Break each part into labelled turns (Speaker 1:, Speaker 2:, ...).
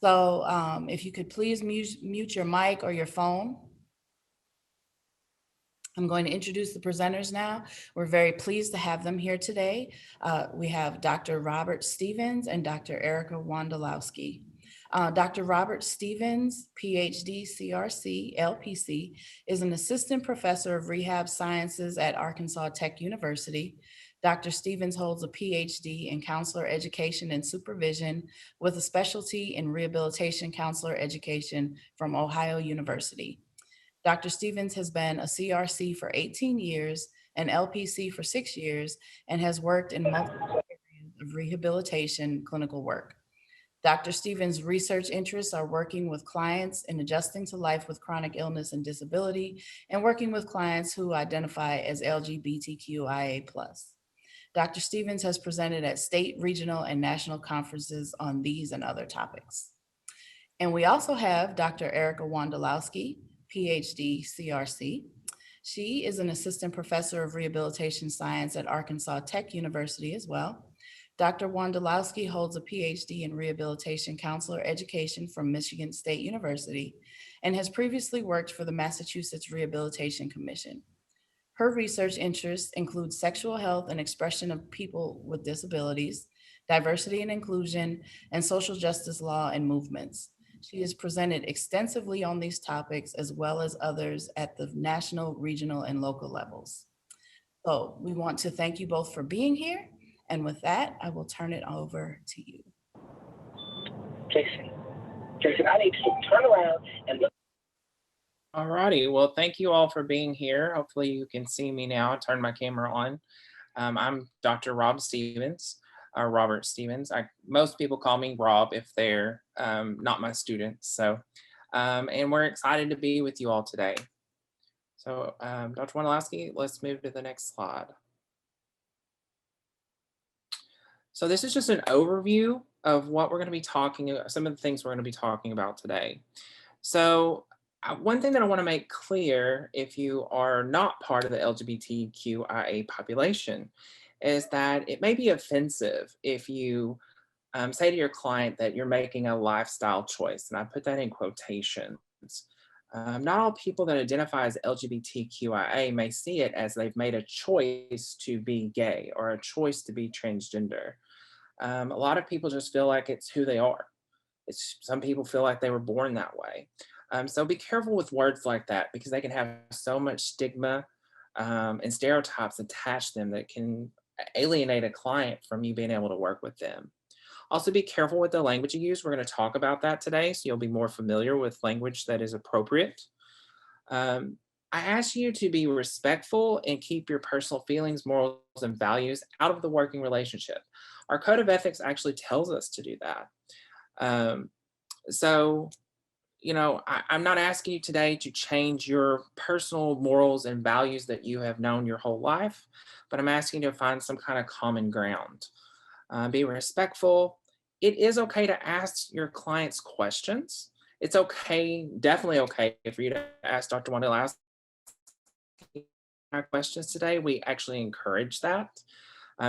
Speaker 1: So if you could please mute your mic or your phone. I'm going to introduce the presenters now. We're very pleased to have them here today. We have Dr. Robert Stevens and Dr. Erica Wondolowski. Dr. Robert Stevens, PhD, CRC, LPC, is an assistant professor of rehab sciences at Arkansas Tech University. Dr. Stevens holds a PhD in counselor education and supervision with a specialty in rehabilitation counselor education from Ohio University. Dr. Stevens has been a CRC for 18 years, an LPC for 6 years, and has worked in multiple areas of rehabilitation clinical work. Dr. Stevens' research interests are working with clients in adjusting to life with chronic illness and disability, and working with clients who identify as LGBTQIA+. Dr. Stevens has presented at state, regional, and national conferences on these and other topics. And we also have Dr. Erica Wondolowski, PhD, CRC. She is an assistant professor of rehabilitation science at Arkansas Tech University as well. Dr. Wondolowski holds a PhD in rehabilitation counselor education from Michigan State University and has previously worked for the Massachusetts Rehabilitation Commission. Her research interests include sexual health and expression of people with disabilities, diversity and inclusion, and social justice law and movements. She has presented extensively on these topics as well as others at the national, regional, and local levels. So we want to thank you both for being here. And with that, I will turn it over to you.
Speaker 2: Jason, I need to turn around and look.
Speaker 3: All righty. Well, thank you all for being here. Hopefully you can see me now. Turn my camera on. I'm Dr. Rob Stevens, or Robert Stevens. Most people call me Rob if they're not my students. So, and we're excited to be with you all today. So, Dr. Wondolowski, let's move to the next slide. So this is just an overview of what we're going to be talking about, some of the things we're going to be talking about today. So one thing that I want to make clear, if you are not part of the LGBTQIA population, is that it may be offensive if you say to your client that you're making a lifestyle choice, and I put that in quotations. Not all people that identify as LGBTQIA may see it as they've made a choice to be gay or a choice to be transgender. A lot of people just feel like it's who they are. Some people feel like they were born that way. So be careful with words like that because they can have so much stigma and stereotypes attached to them that can alienate a client from you being able to work with them. Also be careful with the language you use. We're going to talk about that today, so you'll be more familiar with language that is appropriate. I ask you to be respectful and keep your personal feelings, morals, and values out of the working relationship. Our code of ethics actually tells us to do that. So, you know, I'm not asking you today to change your personal morals and values that you have known your whole life, but I'm asking you to find some kind of common ground. Be respectful. It is okay to ask your clients questions. It's okay, definitely okay for you to ask Dr. Wondolowski questions today. We actually encourage that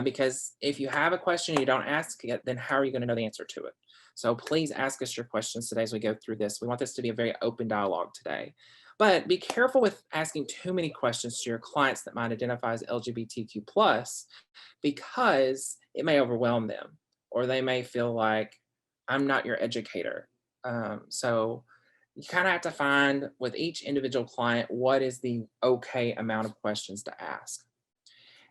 Speaker 3: because if you have a question and you don't ask it, then how are you going to know the answer to it? So please ask us your questions today as we go through this. We want this to be a very open dialogue today. But be careful with asking too many questions to your clients that might identify as LGBTQ+, because it may overwhelm them, or they may feel like, I'm not your educator. So you kind of have to find with each individual client, what is the okay amount of questions to ask.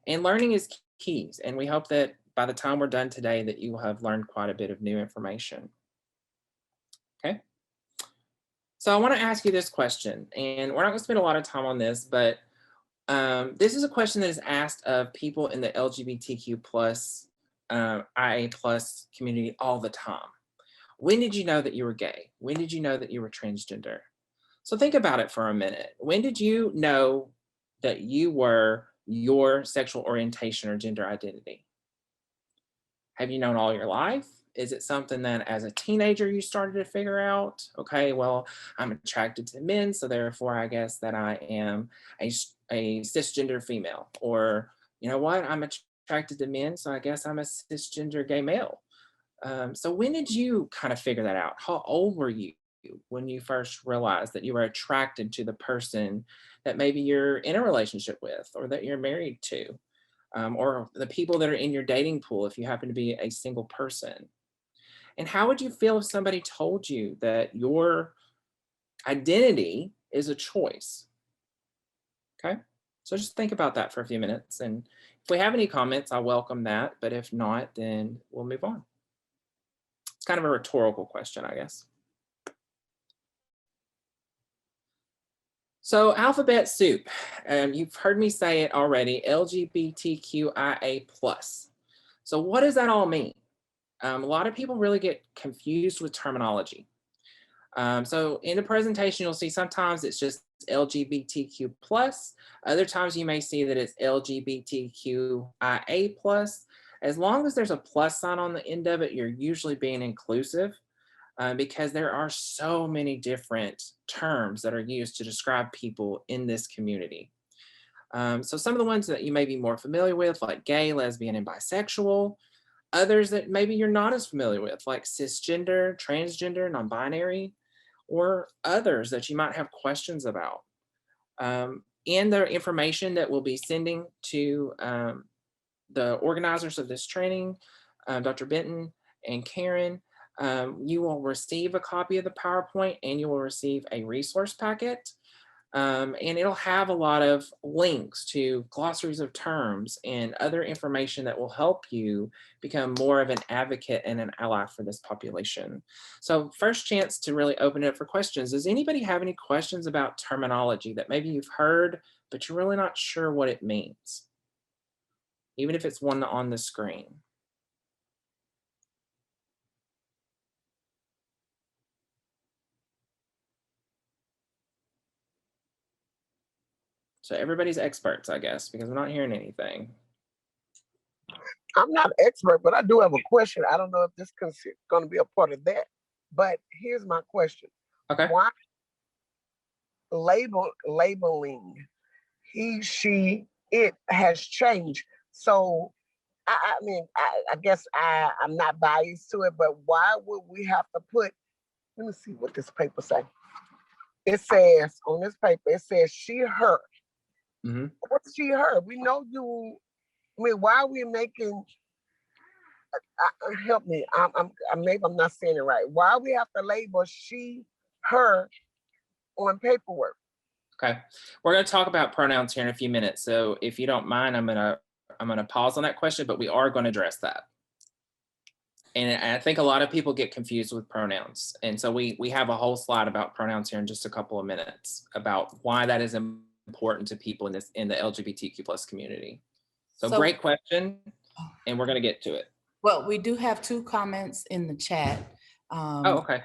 Speaker 3: And learning is key. And we hope that by the time we're done today, that you will have learned quite a bit of new information. Okay. So I want to ask you this question, and we're not going to spend a lot of time on this, but this is a question that is asked of people in the LGBTQ plus IA plus community all the time. When did you know that you were gay? When did you know that you were transgender? So think about it for a minute. When did you know that you were your sexual orientation or gender identity? Have you known all your life? Is it something that as a teenager you started to figure out? Okay, well, I'm attracted to men, so therefore I guess that I am a cisgender female. Or, you know what, I'm attracted to men, so I guess I'm a cisgender gay male. So when did you kind of figure that out? How old were you when you first realized that you were attracted to the person that maybe you're in a relationship with or that you're married to, or the people that are in your dating pool if you happen to be a single person? And how would you feel if somebody told you that your identity is a choice? Okay. So just think about that for a few minutes. And if we have any comments, I welcome that. But if not, then we'll move on. It's kind of a rhetorical question, I guess. So alphabet soup, you've heard me say it already, LGBTQIA+. So what does that all mean? A lot of people really get confused with terminology. So in the presentation, you'll see sometimes it's just LGBTQ+. Other times you may see that it's LGBTQIA+. As long as there's a plus sign on the end of it, you're usually being inclusive. Because there are so many different terms that are used to describe people in this community. So some of the ones that you may be more familiar with, like gay, lesbian, and bisexual. Others that maybe you're not as familiar with, like cisgender, transgender, non-binary, or others that you might have questions about. And the information that we'll be sending to the organizers of this training, Dr. Benton and Karen, you will receive a copy of the PowerPoint and you will receive a resource packet. And it'll have a lot of links to glossaries of terms and other information that will help you become more of an advocate and an ally for this population. So first chance to really open it up for questions. Does anybody have any questions about terminology that maybe you've heard, but you're really not sure what it means? Even if it's one on the screen. So everybody's experts, I guess, because I'm not hearing anything.
Speaker 4: I'm not an expert, but I do have a question. I don't know if this is going to be a part of that, but here's my question.
Speaker 3: Okay.
Speaker 4: Why labeling he, she, it has changed? So, I mean, I guess I'm not biased to it, but why would we have to put, let me see what this paper says. It says, on this paper, it says she, her.
Speaker 3: Mm-hmm.
Speaker 4: What's she, her? We know you, I mean, why are we making, help me, maybe I'm not saying it right. Why we have to label she, her on paperwork?
Speaker 3: Okay, we're going to talk about pronouns here in a few minutes. So if you don't mind, I'm gonna pause on that question, but we are going to address that. And I think a lot of people get confused with pronouns, and so we have a whole slide about pronouns here in just a couple of minutes about why that is important to people in the LGBTQ plus community. So great question, and we're going to get to it.
Speaker 1: Well, we do have two comments in the chat.
Speaker 3: Oh, okay.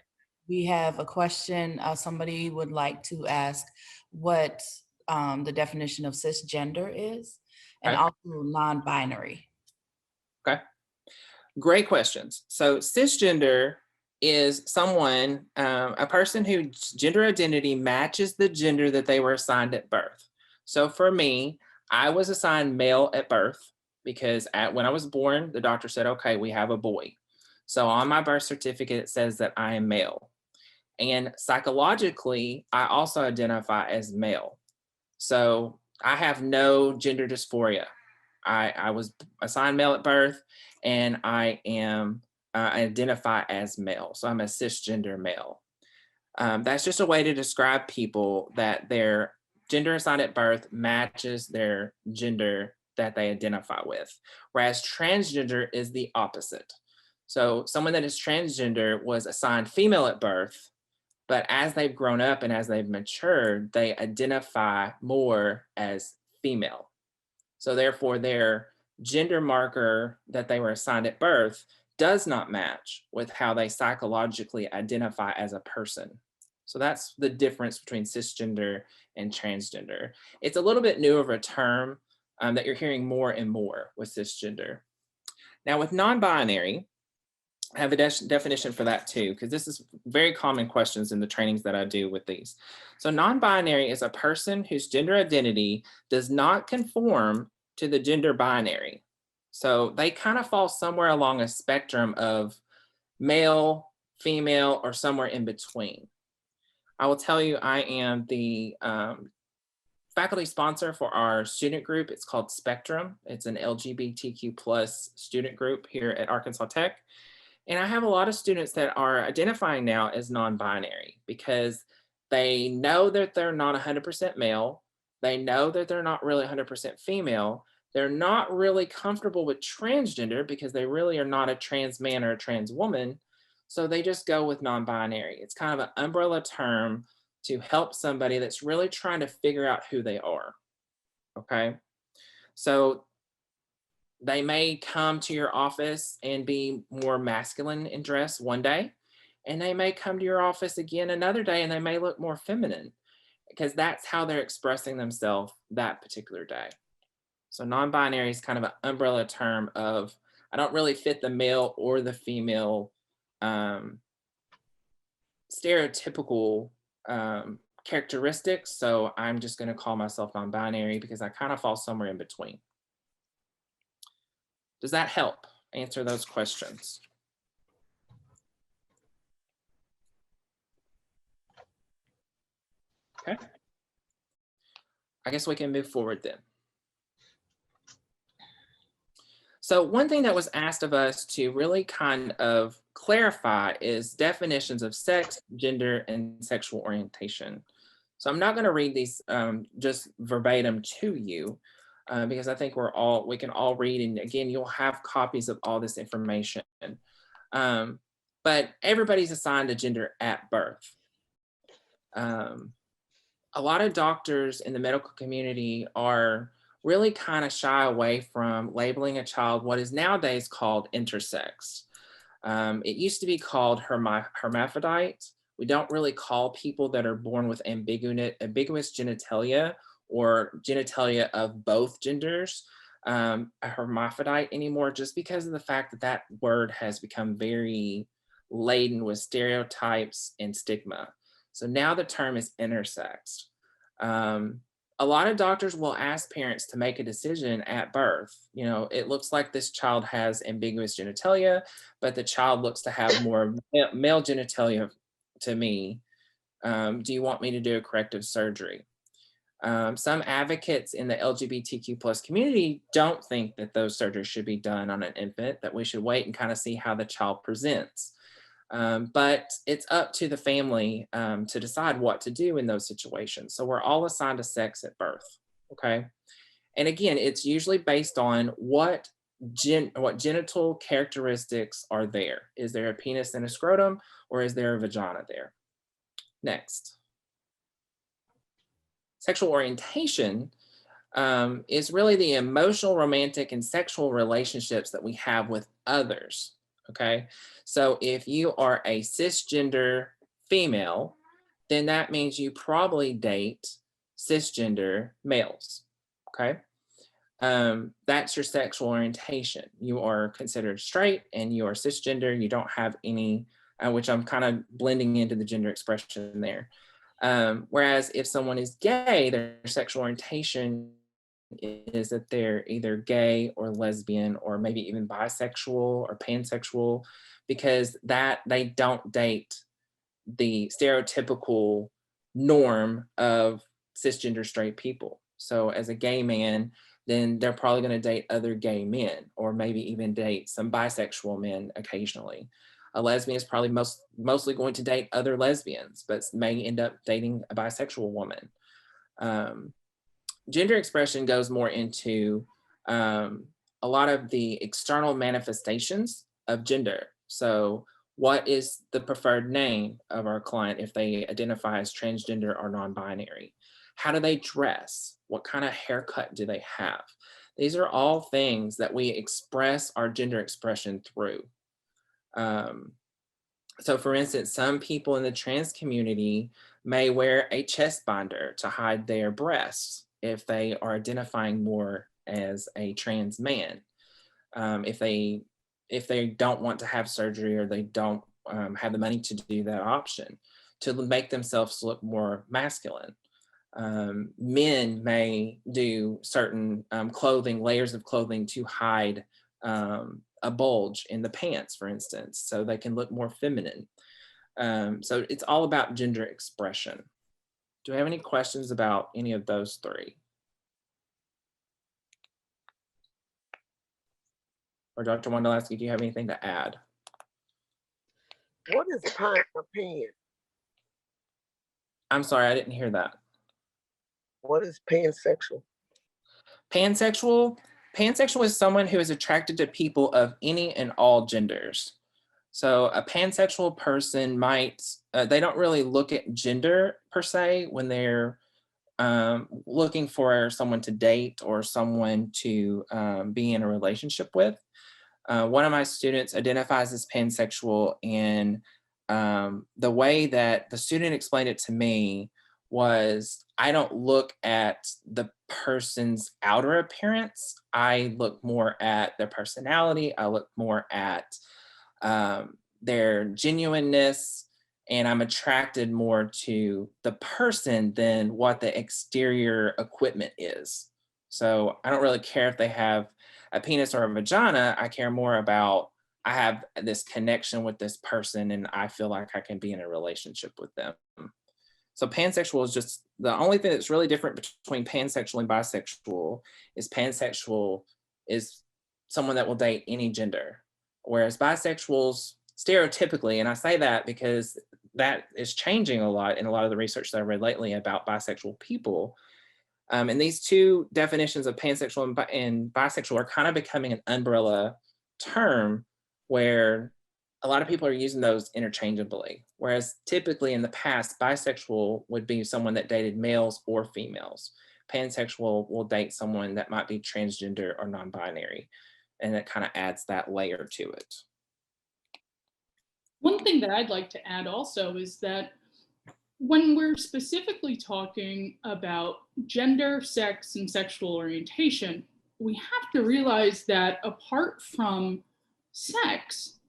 Speaker 1: We have a question. Somebody would like to ask what the definition of cisgender is, and
Speaker 3: Okay.
Speaker 1: also non-binary.
Speaker 3: Okay. Great questions. So cisgender is someone, a person whose gender identity matches the gender that they were assigned at birth. So for me, I was assigned male at birth because when I was born, the doctor said, okay, we have a boy. So on my birth certificate, it says that I am male. And psychologically, I also identify as male. So I have no gender dysphoria. I was assigned male at birth, and I identify as male. So I'm a cisgender male. That's just a way to describe people that their gender assigned at birth matches their gender that they identify with. Whereas transgender is the opposite. So someone that is transgender was assigned female at birth, but as they've grown up and as they've matured, they identify more as female. So therefore, their gender marker that they were assigned at birth does not match with how they psychologically identify as a person. So that's the difference between cisgender and transgender. It's a little bit new of a term that you're hearing more and more with cisgender. Now with non-binary, I have a definition for that too, because this is very common questions in the trainings that I do with these. So non-binary is a person whose gender identity does not conform to the gender binary. So they kind of fall somewhere along a spectrum of male, female, or somewhere in between. I will tell you, I am the faculty sponsor for our student group. It's called Spectrum. It's an LGBTQ plus student group here at Arkansas Tech. And I have a lot of students that are identifying now as non-binary because they know that they're not 100% male. They know that they're not really 100% female. They're not really comfortable with transgender because they really are not a trans man or a trans woman. So they just go with non-binary. It's kind of an umbrella term to help somebody that's really trying to figure out who they are. Okay. So they may come to your office and be more masculine in dress one day, and they may come to your office again another day and they may look more feminine because that's how they're expressing themselves that particular day. So non-binary is kind of an umbrella term of I don't really fit the male or the female stereotypical characteristics. So I'm just going to call myself non-binary because I kind of fall somewhere in between. Does that help answer those questions? Okay. I guess we can move forward then. So one thing that was asked of us to really kind of clarify is definitions of sex, gender, and sexual orientation. So I'm not going to read these just verbatim to you because I think we can all read, and again, you'll have copies of all this information. But everybody's assigned a gender at birth. A lot of doctors in the medical community are really kind of shy away from labeling a child what is nowadays called intersex. It used to be called hermaphrodite. We don't really call people that are born with ambiguous genitalia or genitalia of both genders a hermaphrodite anymore, just because of the fact that that word has become very laden with stereotypes and stigma. So now the term is intersex. A lot of doctors will ask parents to make a decision at birth. You know, it looks like this child has ambiguous genitalia, but the child looks to have more male genitalia to me. Do you want me to do a corrective surgery? Some advocates in the LGBTQ plus community don't think that those surgeries should be done on an infant, that we should wait and kind of see how the child presents. But it's up to the family to decide what to do in those situations. So we're all assigned a sex at birth, okay? And again, it's usually based on what genital characteristics are there. Is there a penis and a scrotum, or is there a vagina there? Next. Sexual orientation is really the emotional, romantic, and sexual relationships that we have with others. Okay, so if you are a cisgender female, then that means you probably date cisgender males. Okay, that's your sexual orientation. You are considered straight and you are cisgender. You don't have any, which I'm kind of blending into the gender expression there. Whereas if someone is gay, their sexual orientation is that they're either gay or lesbian or maybe even bisexual or pansexual, because that they don't date the stereotypical norm of cisgender straight people. So as a gay man, then they're probably going to date other gay men or maybe even date some bisexual men occasionally. A lesbian is probably mostly going to date other lesbians, but may end up dating a bisexual woman. Gender expression goes more into a lot of the external manifestations of gender. So what is the preferred name of our client if they identify as transgender or non-binary? How do they dress? What kind of haircut do they have? These are all things that we express our gender expression through. So for instance, some people in the trans community may wear a chest binder to hide their breasts if they are identifying more as a trans man. If they don't want to have surgery or they don't have the money to do that option, to make themselves look more masculine. Men may do certain clothing, layers of clothing to hide a bulge in the pants, for instance, so they can look more feminine. So it's all about gender expression. Do we have any questions about any of those three? Or Dr. Wondolowski, do you have anything to add?
Speaker 4: What is pan or pan?
Speaker 3: I'm sorry, I didn't hear that.
Speaker 4: What is pansexual?
Speaker 3: Pansexual is someone who is attracted to people of any and all genders. So a pansexual person might, they don't really look at gender per se when they're looking for someone to date or someone to be in a relationship with. One of my students identifies as pansexual, and the way that the student explained it to me was, I don't look at the person's outer appearance. I look more at their personality. I look more at their genuineness, and I'm attracted more to the person than what the exterior equipment is. So I don't really care if they have a penis or a vagina. I care more about, I have this connection with this person and I feel like I can be in a relationship with them. So pansexual is just, the only thing that's really different between pansexual and bisexual is pansexual is someone that will date any gender, whereas bisexuals stereotypically, and I say that because that is changing a lot in a lot of the research that I read lately about bisexual people. And these two definitions of pansexual and bisexual are kind of becoming an umbrella term where a lot of people are using those interchangeably. Whereas typically in the past, bisexual would be someone that dated males or females. Pansexual will date someone that might be transgender or non-binary. And it kind of adds that layer to it.
Speaker 5: One thing that I'd like to add also is that when we're specifically talking about gender, sex, and sexual orientation, we have to realize that apart from sex,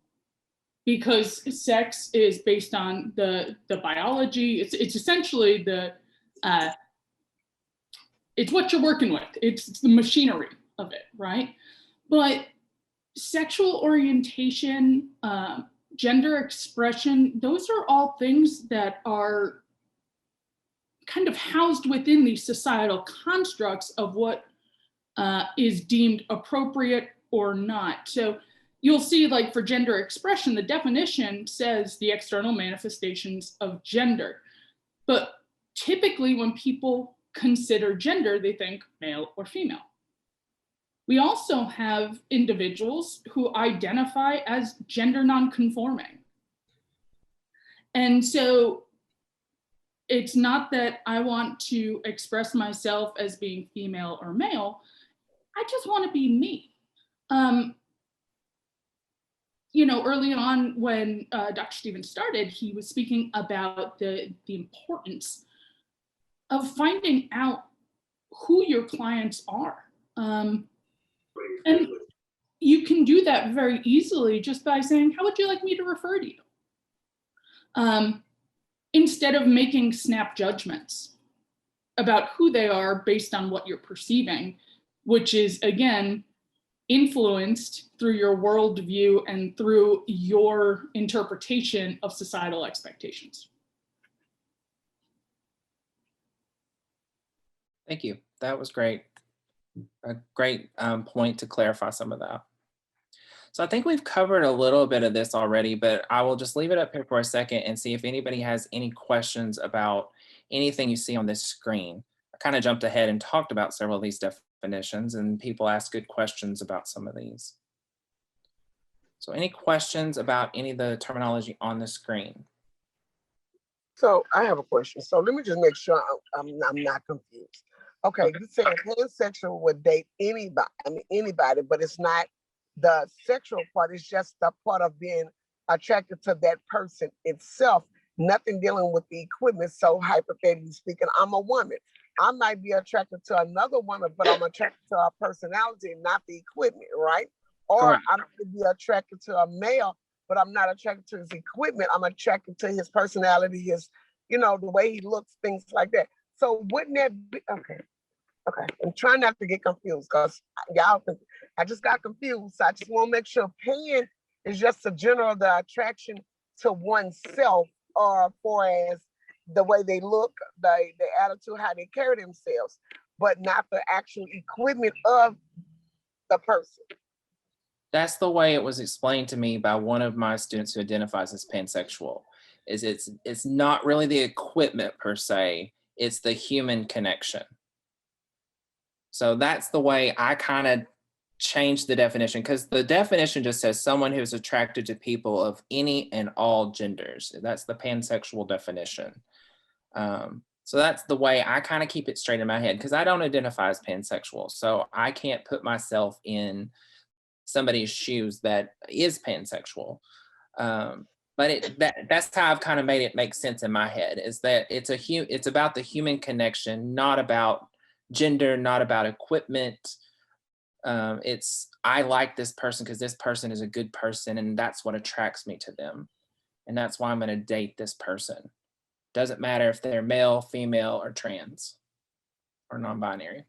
Speaker 5: because sex is based on the biology, it's essentially it's what you're working with, it's the machinery of it, right? But sexual orientation, gender expression, those are all things that are kind of housed within these societal constructs of what is deemed appropriate or not. So you'll see, like for gender expression, the definition says the external manifestations of gender. But typically when people consider gender, they think male or female. We also have individuals who identify as gender nonconforming. And so it's not that I want to express myself as being female or male. I just want to be me. You know, early on when Dr. Stevens started, he was speaking about the importance of finding out who your clients are. And you can do that very easily just by saying, how would you like me to refer to you? Instead of making snap judgments about who they are based on what you're perceiving, which is, again, influenced through your worldview and through your interpretation of societal expectations.
Speaker 3: Thank you. That was great. A great point to clarify some of that. So I think we've covered a little bit of this already, but I will just leave it up here for a second and see if anybody has any questions about anything you see on this screen. I kind of jumped ahead and talked about several of these definitions, and people ask good questions about some of these. So any questions about any of the terminology on the screen?
Speaker 4: So I have a question. So let me just make sure I'm not confused. Okay, you said pansexual would date anybody, but it's not the sexual part, it's just the part of being attracted to that person itself, nothing dealing with the equipment. So hypothetically speaking, I'm a woman. I might be attracted to another woman, but I'm attracted to her personality, not the equipment, right? Or
Speaker 3: Correct.
Speaker 4: I might be attracted to a male, but I'm not attracted to his equipment. I'm attracted to his personality, his, you know, the way he looks, things like that. So wouldn't that be, okay. I'm trying not to get confused because y'all, I just got confused. So I just want to make sure pan is just a general the attraction to oneself, or for as the way they look, the attitude, how they carry themselves, but not the actual equipment of the person.
Speaker 3: That's the way it was explained to me by one of my students who identifies as pansexual. Is it's not really the equipment per se, it's the human connection. So that's the way I kind of changed the definition, because the definition just says someone who's attracted to people of any and all genders. That's the pansexual definition. So that's the way I kind of keep it straight in my head, because I don't identify as pansexual. So I can't put myself in somebody's shoes that is pansexual. But that's how I've kind of made it make sense in my head, is that it's about the human connection, not about gender, not about equipment. I like this person because this person is a good person, and that's what attracts me to them. And that's why I'm going to date this person. Doesn't matter if they're male, female, or trans, or non-binary.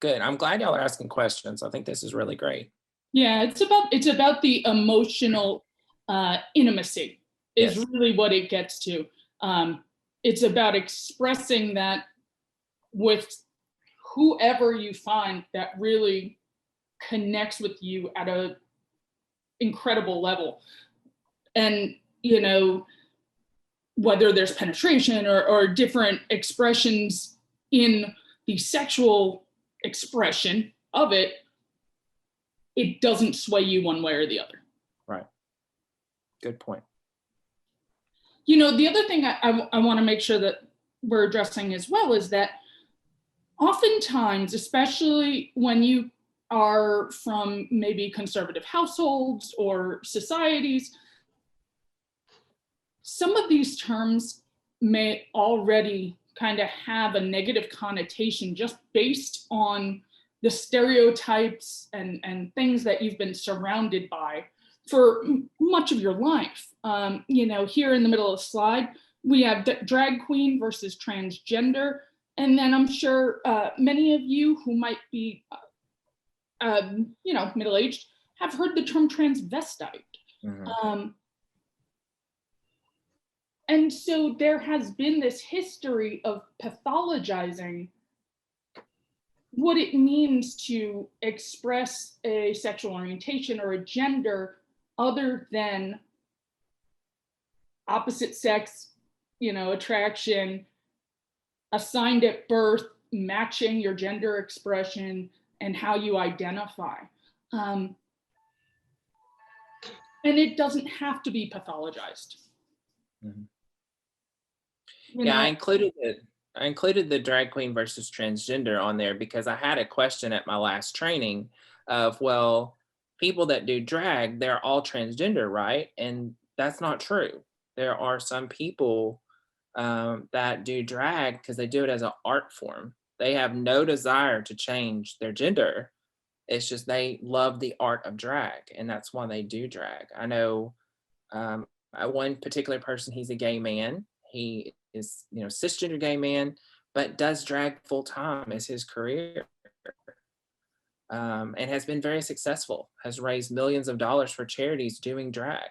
Speaker 3: Good. I'm glad y'all are asking questions. I think this is really great.
Speaker 5: Yeah, it's about the emotional intimacy is
Speaker 3: Yes.
Speaker 5: really what it gets to. It's about expressing that with whoever you find that really connects with you at a incredible level. And, you know, whether there's penetration or different expressions in the sexual expression of it, it doesn't sway you one way or the other.
Speaker 3: Right. Good point.
Speaker 5: You know, the other thing I want to make sure that we're addressing as well is that oftentimes, especially when you are from maybe conservative households or societies, some of these terms may already kind of have a negative connotation just based on the stereotypes and things that you've been surrounded by for much of your life. You know, here in the middle of the slide, we have drag queen versus transgender. And then I'm sure many of you who might be, you know, middle-aged have heard the term transvestite.
Speaker 3: Mm-hmm.
Speaker 5: And so there has been this history of pathologizing what it means to express a sexual orientation or a gender other than opposite sex, you know, attraction, assigned at birth, matching your gender expression and how you identify. And it doesn't have to be pathologized.
Speaker 3: Mm-hmm.
Speaker 5: You
Speaker 3: Yeah,
Speaker 5: know?
Speaker 3: I included the drag queen versus transgender on there because I had a question at my last training of, well, people that do drag, they're all transgender, right? And that's not true. There are some people that do drag because they do it as an art form. They have no desire to change their gender. It's just they love the art of drag, and that's why they do drag. I know one particular person, he's a gay man. He is, you know, cisgender gay man, but does drag full time as his career, and has been very successful, has raised millions of dollars for charities doing drag,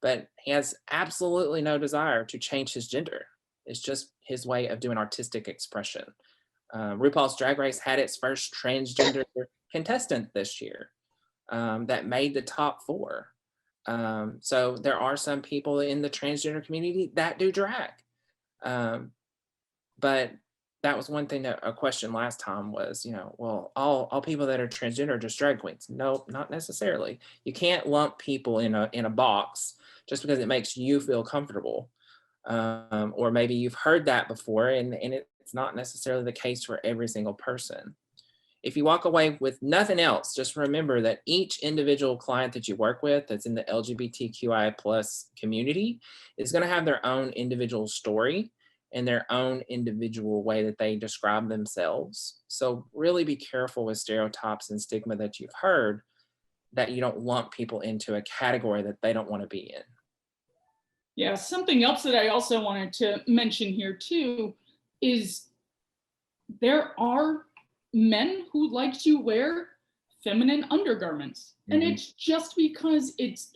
Speaker 3: but he has absolutely no desire to change his gender. It's just his way of doing artistic expression. RuPaul's Drag Race had its first transgender contestant this year that made the top 4. So there are some people in the transgender community that do drag. But that was one thing that a question last time was, you know, well, all people that are transgender are just drag queens. No, not necessarily. You can't lump people in a box just because it makes you feel comfortable. Or maybe you've heard that before, and it's not necessarily the case for every single person. If you walk away with nothing else, just remember that each individual client that you work with that's in the LGBTQIA plus community is going to have their own individual story and their own individual way that they describe themselves. So really be careful with stereotypes and stigma that you've heard, that you don't lump people into a category that they don't want to be in.
Speaker 5: Yeah, something else that I also wanted to mention here too is there are men who like to wear feminine undergarments. And
Speaker 3: Mhm.
Speaker 5: it's just because it's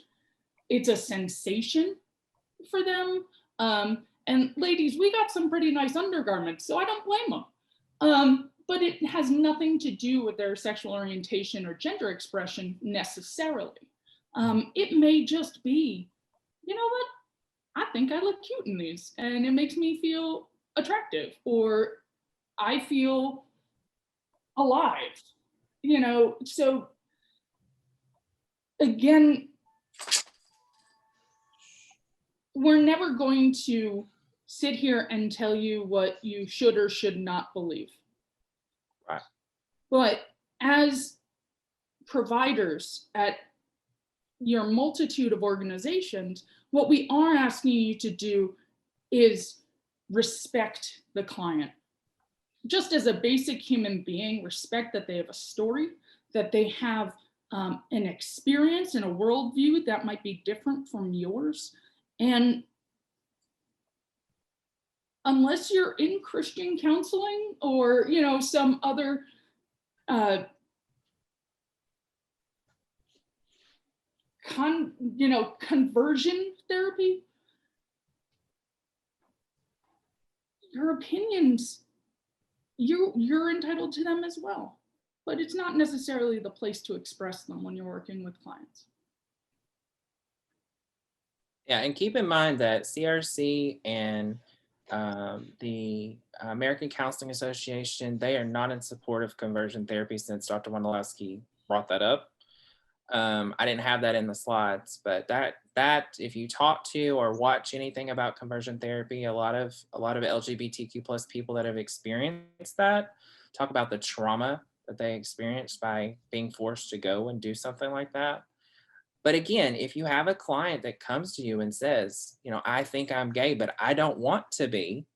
Speaker 5: a sensation for them. And ladies, we got some pretty nice undergarments, so I don't blame them. But it has nothing to do with their sexual orientation or gender expression necessarily. It may just be, you know what, I think I look cute in these and it makes me feel attractive, or I feel alive, so again, we're never going to sit here and tell you what you should or should not believe.
Speaker 3: Right.
Speaker 5: But as providers at your multitude of organizations, what we are asking you to do is respect the client. Just as a basic human being, respect that they have a story, that they have an experience and a worldview that might be different from yours. And unless you're in Christian counseling or, some other conversion therapy, your opinions, you're entitled to them as well. But it's not necessarily the place to express them when you're working with clients.
Speaker 3: Yeah, and keep in mind that CRC and the American Counseling Association, they are not in support of conversion therapy, since Dr. Wondolowski brought that up. I didn't have that in the slides, but that if you talk to or watch anything about conversion therapy, a lot of LGBTQ plus people that have experienced that talk about the trauma that they experienced by being forced to go and do something like that. But again, if you have a client that comes to you and says, I think I'm gay, but I don't want to be,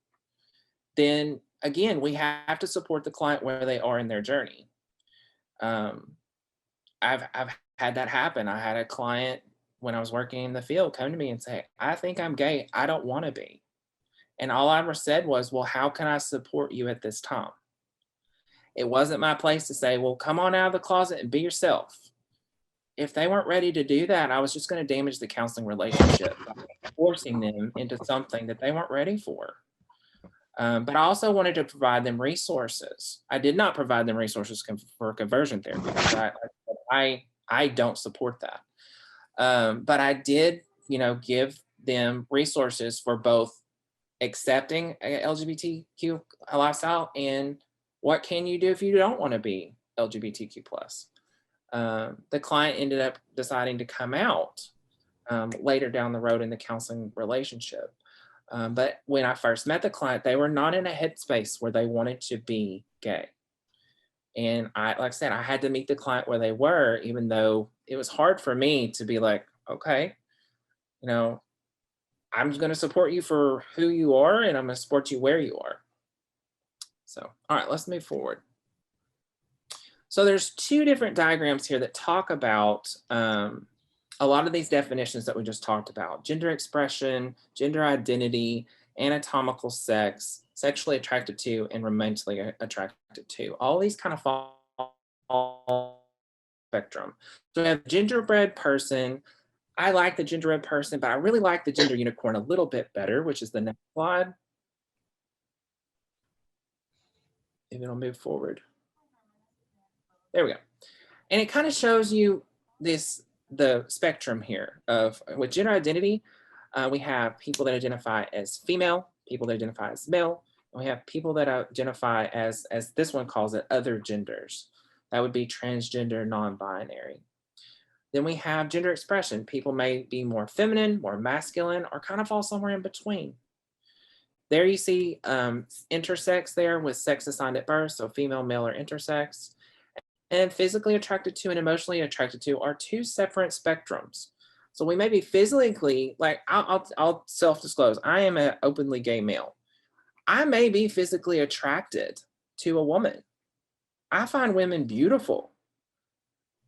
Speaker 3: then again, we have to support the client where they are in their journey. I've had that happen. I had a client when I was working in the field come to me and say, I think I'm gay, I don't want to be. And all I ever said was, well, how can I support you at this time? It wasn't my place to say, well, come on out of the closet and be yourself. If they weren't ready to do that, I was just going to damage the counseling relationship by forcing them into something that they weren't ready for. But I also wanted to provide them resources. I did not provide them resources for conversion therapy. I don't support that. But I did, give them resources for both accepting a LGBTQ lifestyle and what can you do if you don't want to be LGBTQ plus. The client ended up deciding to come out later down the road in the counseling relationship. But when I first met the client, they were not in a headspace where they wanted to be gay. And like I said, I had to meet the client where they were, even though it was hard for me to be like, okay, I'm going to support you for who you are, and I'm going to support you where you are. So, all right, let's move forward. So there's two different diagrams here that talk about a lot of these definitions that we just talked about: gender expression, gender identity, anatomical sex, sexually attracted to, and romantically attracted to. All these kind of fall spectrum. So we have genderbread person. I like the genderbread person, but I really like the gender unicorn a little bit better, which is the next slide. Maybe it'll move forward. There we go. And it kind of shows you the spectrum here of with gender identity. We have people that identify as female, people that identify as male, and we have people that identify as this one calls it, other genders. That would be transgender, non-binary. Then we have gender expression. People may be more feminine, more masculine, or kind of fall somewhere in between. There you see intersex there with sex assigned at birth, so female, male, or intersex. And physically attracted to and emotionally attracted to are two separate spectrums. So we may be physically, like I'll self-disclose, I am an openly gay male. I may be physically attracted to a woman. I find women beautiful,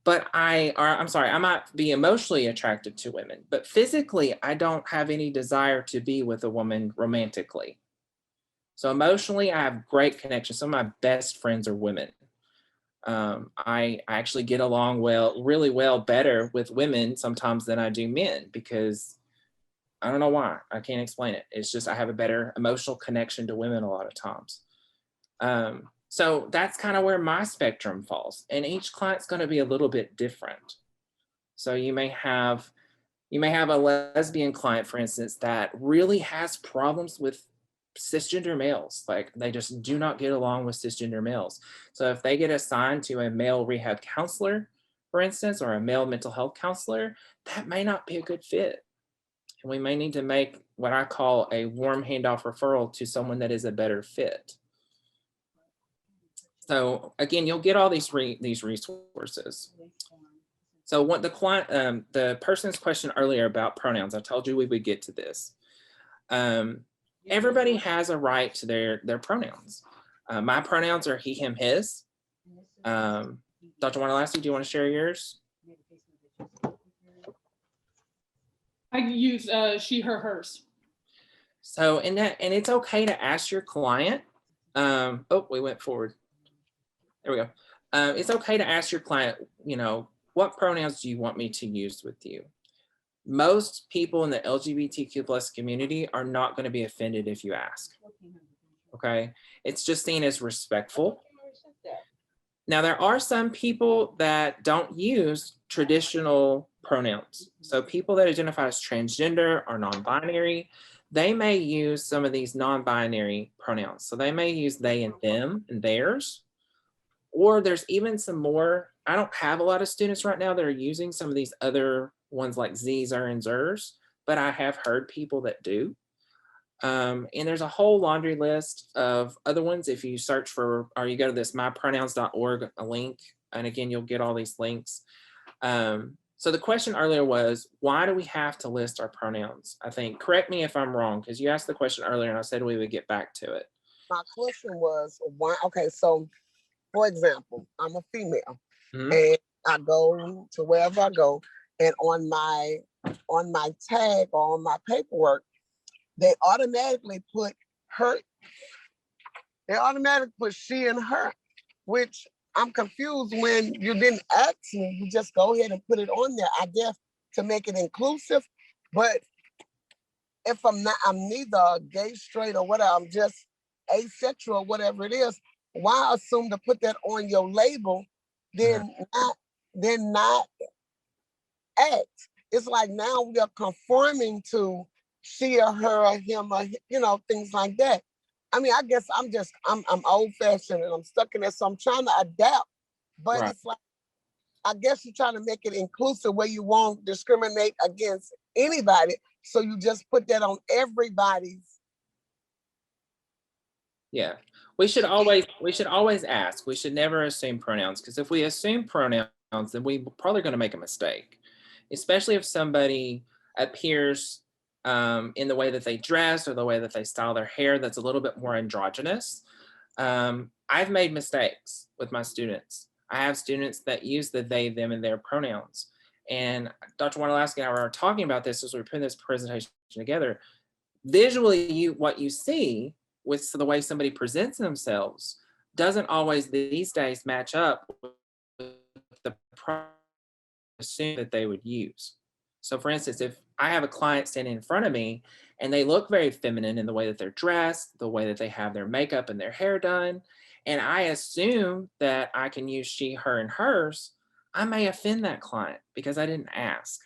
Speaker 3: but I might be emotionally attracted to women, but physically I don't have any desire to be with a woman romantically. So emotionally, I have great connections. Some of my best friends are women. I actually get along really well, better with women sometimes than I do men, because I don't know why. I can't explain it. It's just I have a better emotional connection to women a lot of times. So that's kind of where my spectrum falls. And each client's going to be a little bit different. So you may have a lesbian client, for instance, that really has problems with cisgender males. Like they just do not get along with cisgender males. So if they get assigned to a male rehab counselor, for instance, or a male mental health counselor, that may not be a good fit. And we may need to make what I call a warm handoff referral to someone that is a better fit. So again, you'll get all these resources. So what the person's question earlier about pronouns, I told you we would get to this. Everybody has a right to their pronouns. My pronouns are he, him, his. Dr. Wondolowski, do you want to share yours?
Speaker 5: I use she, her, hers.
Speaker 3: So and it's okay to ask your client. Oh, we went forward. There we go. It's okay to ask your client, what pronouns do you want me to use with you? Most people in the LGBTQ plus community are not going to be offended if you ask. Okay. It's just seen as respectful. Now, there are some people that don't use traditional pronouns. So people that identify as transgender or non-binary, they may use some of these non-binary pronouns. So they may use they and them and theirs. Or there's even some more, I don't have a lot of students right now that are using some of these other ones like Z's, er, and zers, but I have heard people that do. And there's a whole laundry list of other ones. If you search for, or you go to this mypronouns.org, a link, and again, you'll get all these links. So the question earlier was, why do we have to list our pronouns? I think, correct me if I'm wrong, because you asked the question earlier and I said we would get back to it.
Speaker 4: My question was, why? Okay, so for example, I'm a female,
Speaker 3: Mhm.
Speaker 4: and I go to wherever I go, and on my tag or on my paperwork, they automatically put her. They automatically put she and her, which I'm confused when you didn't ask me. You just go ahead and put it on there, I guess, to make it inclusive. But if I'm neither gay, straight, or whatever, I'm just asexual, or whatever it is. Why assume to put that on your label, then not act? It's like now we are conforming to she or her or him or things like that. I mean, I guess I'm old fashioned and I'm stuck in there, so I'm trying to adapt. But
Speaker 3: Right.
Speaker 4: It's like, I guess you're trying to make it inclusive where you won't discriminate against anybody. So you just put that on everybody's.
Speaker 3: Yeah. We should always ask. We should never assume pronouns, because if we assume pronouns, then we're probably going to make a mistake, especially if somebody appears in the way that they dress or the way that they style their hair that's a little bit more androgynous. I've made mistakes with my students. I have students that use the they, them, and their pronouns. And Dr. Wondolowski and I were talking about this as we put this presentation together. Visually, what you see with the way somebody presents themselves doesn't always these days match up with the assume that they would use. So for instance, if I have a client standing in front of me and they look very feminine in the way that they're dressed, the way that they have their makeup and their hair done, and I assume that I can use she, her, and hers, I may offend that client because I didn't ask.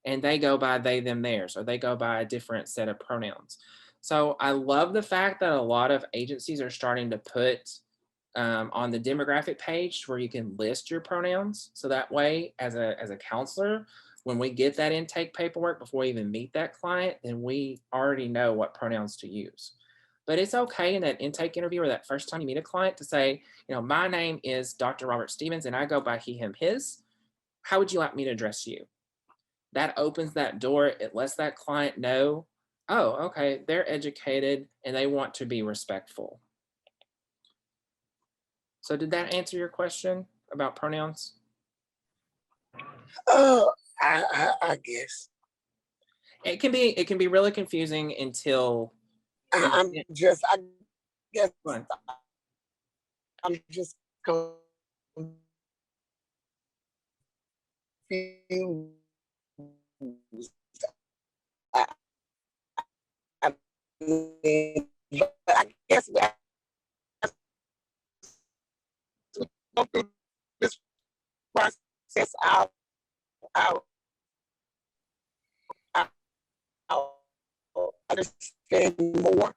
Speaker 3: And they go by they, them, theirs, or they go by a different set of pronouns. So I love the fact that a lot of agencies are starting to put on the demographic page where you can list your pronouns. So that way, as a counselor, when we get that intake paperwork before we even meet that client, then we already know what pronouns to use. But it's okay in that intake interview or that first time you meet a client to say, my name is Dr. Robert Stevens and I go by he, him, his. How would you like me to address you? That opens that door. It lets that client know, oh, okay, they're educated and they want to be respectful. So did that answer your question about pronouns?
Speaker 4: I guess.
Speaker 3: It can be really confusing until
Speaker 4: I guess I'm just confused. I, I mean, but I guess we have to go through this process. I'll, I'll understand more.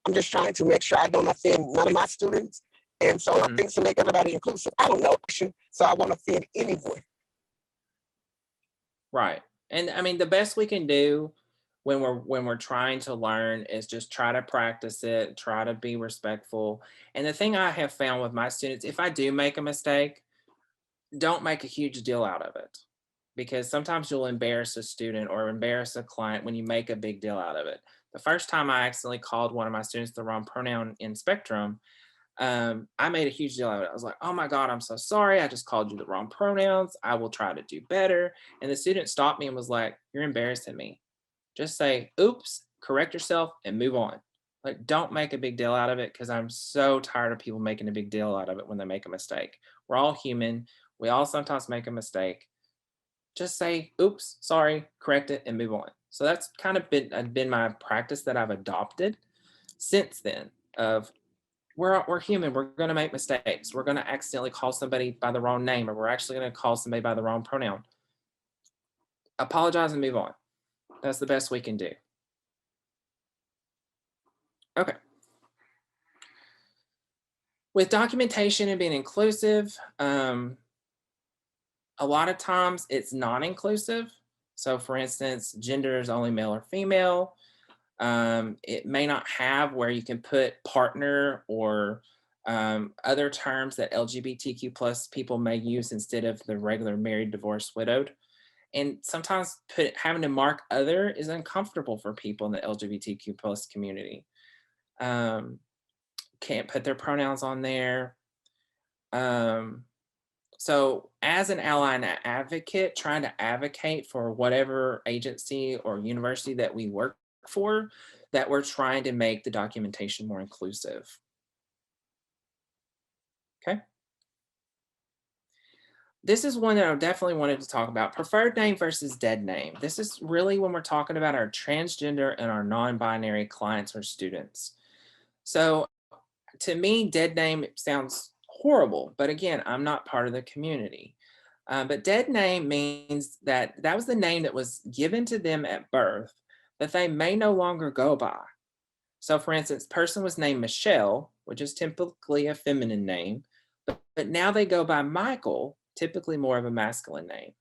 Speaker 4: I'm just trying to make sure I don't offend none of my students. And so I think to make everybody inclusive, I don't know, so I won't offend anyone.
Speaker 3: Right. And I mean, the best we can do when we're trying to learn is just try to practice it, try to be respectful. And the thing I have found with my students, if I do make a mistake, don't make a huge deal out of it, because sometimes you'll embarrass a student or embarrass a client when you make a big deal out of it. The first time I accidentally called one of my students the wrong pronoun in Spectrum, I made a huge deal out of it. I was like, oh my God, I'm so sorry. I just called you the wrong pronouns. I will try to do better. And the student stopped me and was like, you're embarrassing me. Just say, oops, correct yourself and move on. Like, don't make a big deal out of it, because I'm so tired of people making a big deal out of it when they make a mistake. We're all human. We all sometimes make a mistake. Just say, oops, sorry, correct it and move on. So that's kind of been my practice that I've adopted since then of we're human. We're going to make mistakes. We're going to accidentally call somebody by the wrong name, or we're actually going to call somebody by the wrong pronoun. Apologize and move on. That's the best we can do. Okay. With documentation and being inclusive, a lot of times it's non-inclusive. So for instance, gender is only male or female. It may not have where you can put partner or other terms that LGBTQ plus people may use instead of the regular married, divorced, widowed. And sometimes having to mark other is uncomfortable for people in the LGBTQ plus community. Can't put their pronouns on there. So as an ally and an advocate, trying to advocate for whatever agency or university that we work for, that we're trying to make the documentation more inclusive. Okay. This is one that I definitely wanted to talk about, preferred name versus dead name. This is really when we're talking about our transgender and our non-binary clients or students. So to me, dead name sounds horrible, but again, I'm not part of the community. But dead name means that that was the name that was given to them at birth that they may no longer go by. So for instance, person was named Michelle, which is typically a feminine name, but now they go by Michael, typically more of a masculine name.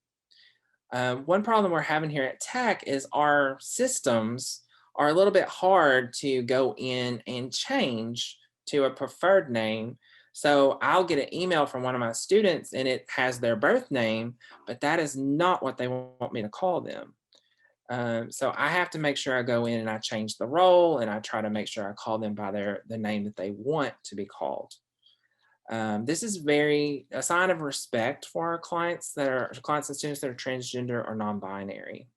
Speaker 3: One problem we're having here at Tech is our systems are a little bit hard to go in and change to a preferred name. So I'll get an email from one of my students and it has their birth name, but that is not what they want me to call them. So I have to make sure I go in and I change the role and I try to make sure I call them by the name that they want to be called. This is a sign of respect for our clients and students that are transgender or non-binary.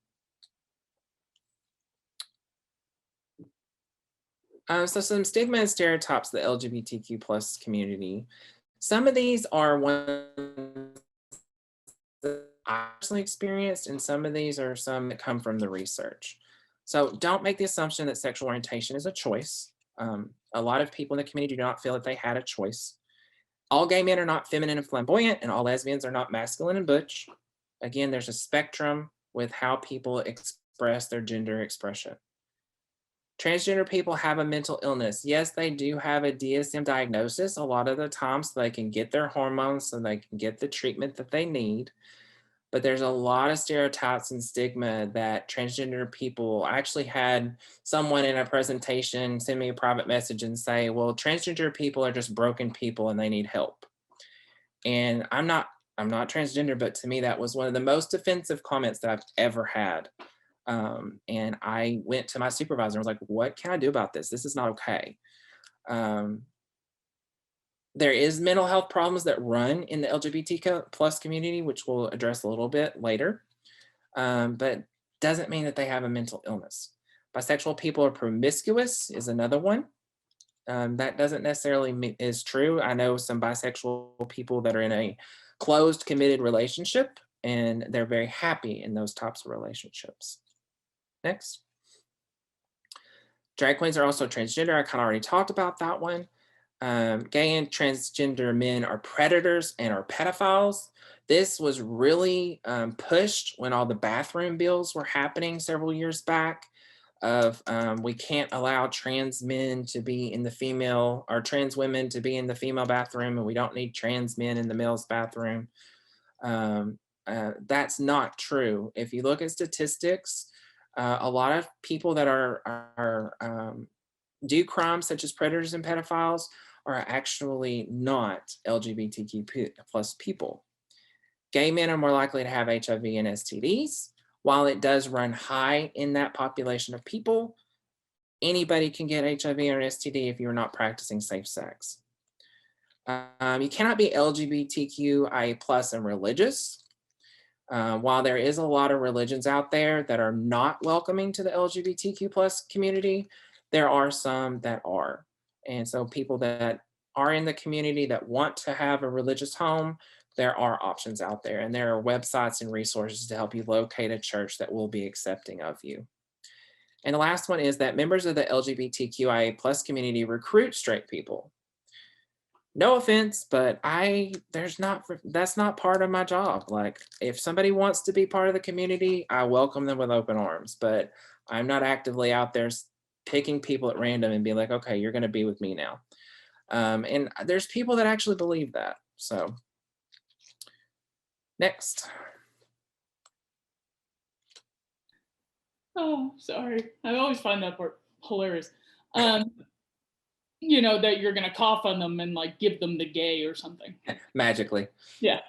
Speaker 3: So some stigma and stereotypes of the LGBTQ plus community. Some of these are ones that I personally experienced, and some of these are some that come from the research. So don't make the assumption that sexual orientation is a choice. A lot of people in the community do not feel that they had a choice. All gay men are not feminine and flamboyant, and all lesbians are not masculine and butch. Again, there's a spectrum with how people express their gender expression. Transgender people have a mental illness. Yes, they do have a DSM diagnosis a lot of the time, so they can get their hormones, so they can get the treatment that they need. But there's a lot of stereotypes and stigma that transgender people. I actually had someone in a presentation send me a private message and say, well, transgender people are just broken people and they need help. And I'm not transgender, but to me, that was one of the most offensive comments that I've ever had. And I went to my supervisor and was like, what can I do about this? This is not okay. There is mental health problems that run in the LGBTQ plus community, which we'll address a little bit later, but doesn't mean that they have a mental illness. Bisexual people are promiscuous is another one. That doesn't necessarily is true. I know some bisexual people that are in a closed, committed relationship, and they're very happy in those types of relationships. Next. Drag queens are also transgender. I kind of already talked about that one. Gay and transgender men are predators and are pedophiles. This was really pushed when all the bathroom bills were happening several years back of we can't allow trans men to be in the female, or trans women to be in the female bathroom, and we don't need trans men in the male's bathroom. That's not true. If you look at statistics, a lot of people that do crimes such as predators and pedophiles are actually not LGBTQ plus people. Gay men are more likely to have HIV and STDs. While it does run high in that population of people, anybody can get HIV or STD if you're not practicing safe sex. You cannot be LGBTQIA plus and religious. While there is a lot of religions out there that are not welcoming to the LGBTQ plus community, there are some that are. And so people that are in the community that want to have a religious home, there are options out there, and there are websites and resources to help you locate a church that will be accepting of you. And the last one is that members of the LGBTQIA plus community recruit straight people. No offense, but that's not part of my job. Like, if somebody wants to be part of the community, I welcome them with open arms, but I'm not actively out there picking people at random and being like, okay, you're going to be with me now. And there's people that actually believe that. So next.
Speaker 5: Oh, sorry. I always find that part hilarious. You know, that you're going to cough on them and like give them the gay or something.
Speaker 3: Magically.
Speaker 5: Yeah.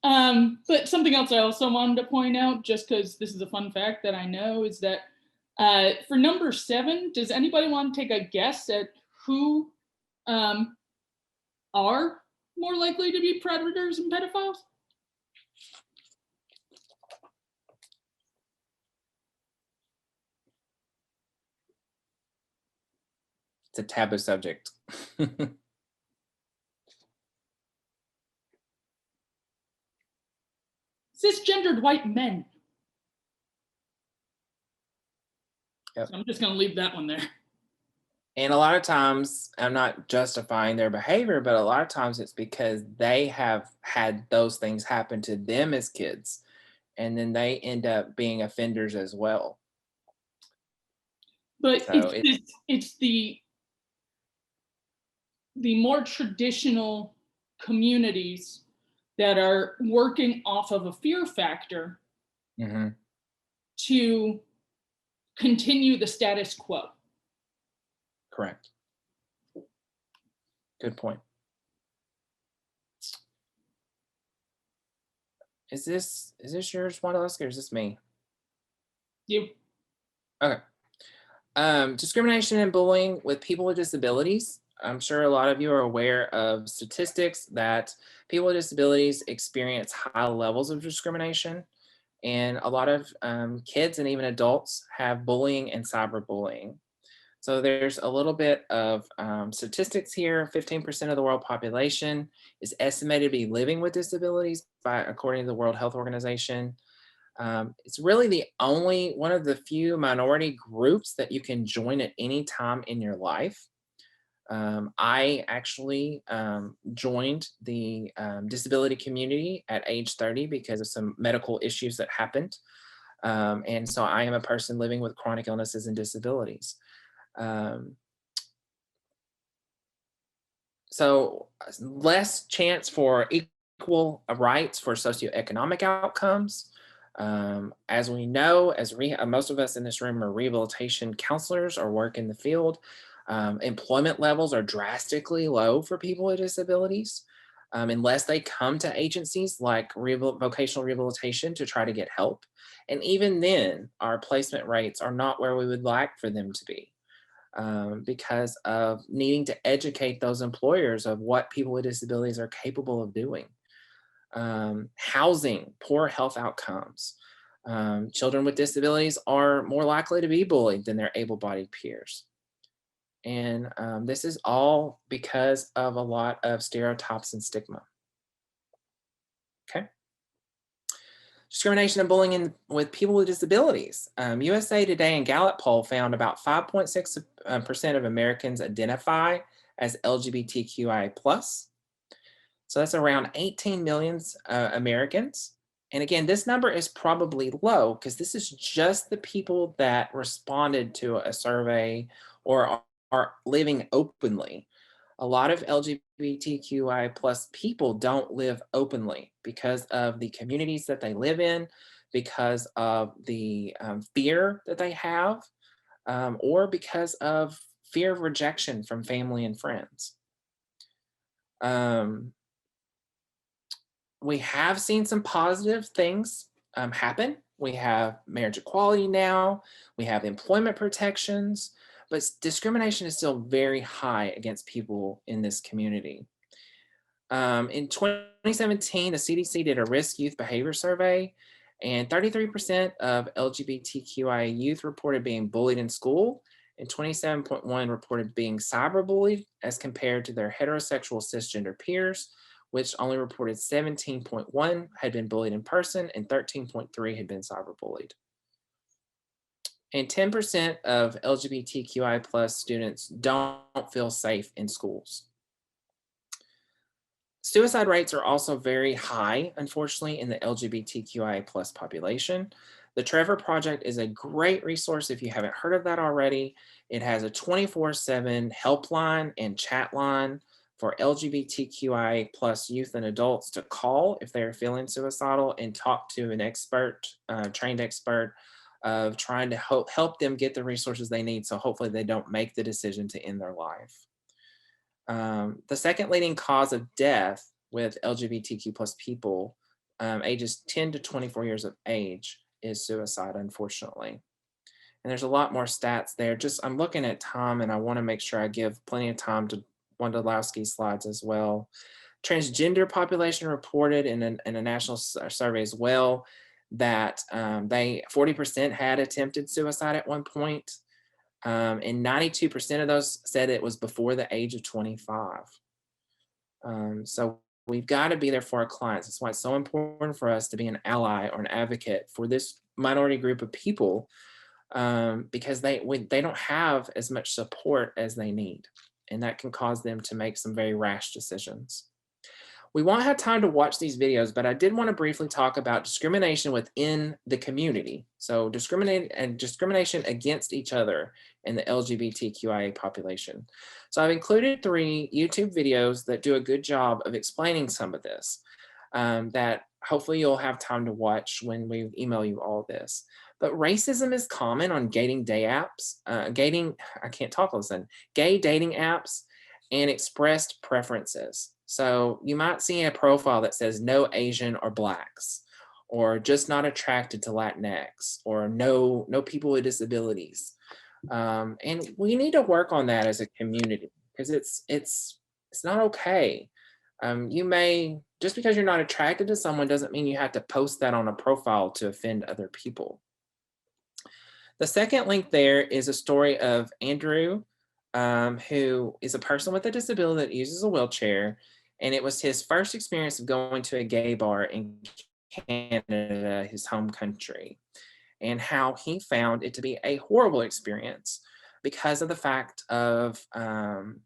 Speaker 5: But something else I also wanted to point out, just because this is a fun fact that I know, is that for number 7, does anybody want to take a guess at who are more likely to be predators and pedophiles?
Speaker 3: It's a taboo subject.
Speaker 5: Cisgendered white men.
Speaker 3: Yep.
Speaker 5: So I'm just going to leave that one there.
Speaker 3: And a lot of times, I'm not justifying their behavior, but a lot of times it's because they have had those things happen to them as kids, and then they end up being offenders as well.
Speaker 5: But
Speaker 3: So
Speaker 5: it's the more traditional communities that are working off of a fear factor to continue the status quo.
Speaker 3: Correct. Good point. Is this yours, Wandalowski, or is this me?
Speaker 5: You.
Speaker 3: Okay. Discrimination and bullying with people with disabilities. I'm sure a lot of you are aware of statistics that people with disabilities experience high levels of discrimination, and a lot of kids and even adults have bullying and cyberbullying. So there's a little bit of statistics here. 15% of the world population is estimated to be living with disabilities according to the World Health Organization. It's really one of the few minority groups that you can join at any time in your life. I actually joined the disability community at age 30 because of some medical issues that happened. And so I am a person living with chronic illnesses and disabilities. So less chance for equal rights for socioeconomic outcomes. As we know, most of us in this room are rehabilitation counselors or work in the field. Employment levels are drastically low for people with disabilities unless they come to agencies like vocational rehabilitation to try to get help. And even then, our placement rates are not where we would like for them to be because of needing to educate those employers of what people with disabilities are capable of doing. Housing, poor health outcomes. Children with disabilities are more likely to be bullied than their able-bodied peers. And this is all because of a lot of stereotypes and stigma. Okay. Discrimination and bullying with people with disabilities. USA Today and Gallup poll found about 5.6% of Americans identify as LGBTQIA+. So that's around 18 million Americans. And again, this number is probably low because this is just the people that responded to a survey or are living openly. A lot of LGBTQI plus people don't live openly because of the communities that they live in, because of the fear that they have, or because of fear of rejection from family and friends. We have seen some positive things happen. We have marriage equality now, we have employment protections, but discrimination is still very high against people in this community. In 2017, the CDC did a risk youth behavior survey, and 33% of LGBTQIA youth reported being bullied in school, and 27.1 reported being cyberbullied as compared to their heterosexual cisgender peers, which only reported 17.1 had been bullied in person and 13.3 had been cyberbullied. And 10% of LGBTQI plus students don't feel safe in schools. Suicide rates are also very high, unfortunately, in the LGBTQIA plus population. The Trevor Project is a great resource if you haven't heard of that already. It has a 24/7 helpline and chat line for LGBTQIA plus youth and adults to call if they're feeling suicidal and talk to an expert, trained expert of trying to help them get the resources they need so hopefully they don't make the decision to end their life. The second leading cause of death with LGBTQ plus people ages 10 to 24 years of age is suicide, unfortunately. And there's a lot more stats there. Just I'm looking at time and I want to make sure I give plenty of time to Wondolowski's slides as well. Transgender population reported in a national survey as well that 40% had attempted suicide at one point. And 92% of those said it was before the age of 25. So we've got to be there for our clients. That's why it's so important for us to be an ally or an advocate for this minority group of people because they don't have as much support as they need. And that can cause them to make some very rash decisions. We won't have time to watch these videos, but I did want to briefly talk about discrimination within the community. So discrimination against each other in the LGBTQIA population. So I've included 3 YouTube videos that do a good job of explaining some of this that hopefully you'll have time to watch when we email you all this. But racism is common on gay dating apps and expressed preferences. So you might see a profile that says no Asian or blacks, or just not attracted to Latinx, or no people with disabilities. And we need to work on that as a community because it's not okay. You may, just because you're not attracted to someone doesn't mean you have to post that on a profile to offend other people. The second link there is a story of Andrew, who is a person with a disability that uses a wheelchair. And it was his first experience of going to a gay bar in Canada, his home country, and how he found it to be a horrible experience because of the fact of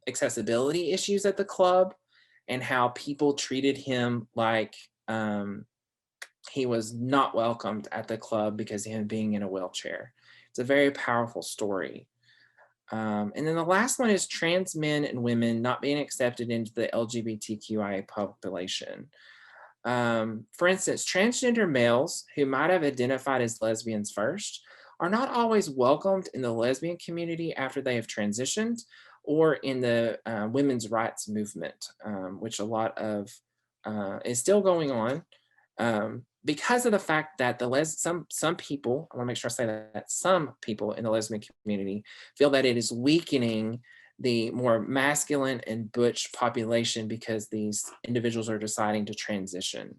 Speaker 3: accessibility issues at the club and how people treated him like he was not welcomed at the club because of him being in a wheelchair. It's a very powerful story. And then the last one is trans men and women not being accepted into the LGBTQIA population. For instance, transgender males who might have identified as lesbians first are not always welcomed in the lesbian community after they have transitioned or in the women's rights movement, which a lot of is still going on. Because of the fact that some people, I want to make sure I say that some people in the lesbian community feel that it is weakening the more masculine and butch population because these individuals are deciding to transition.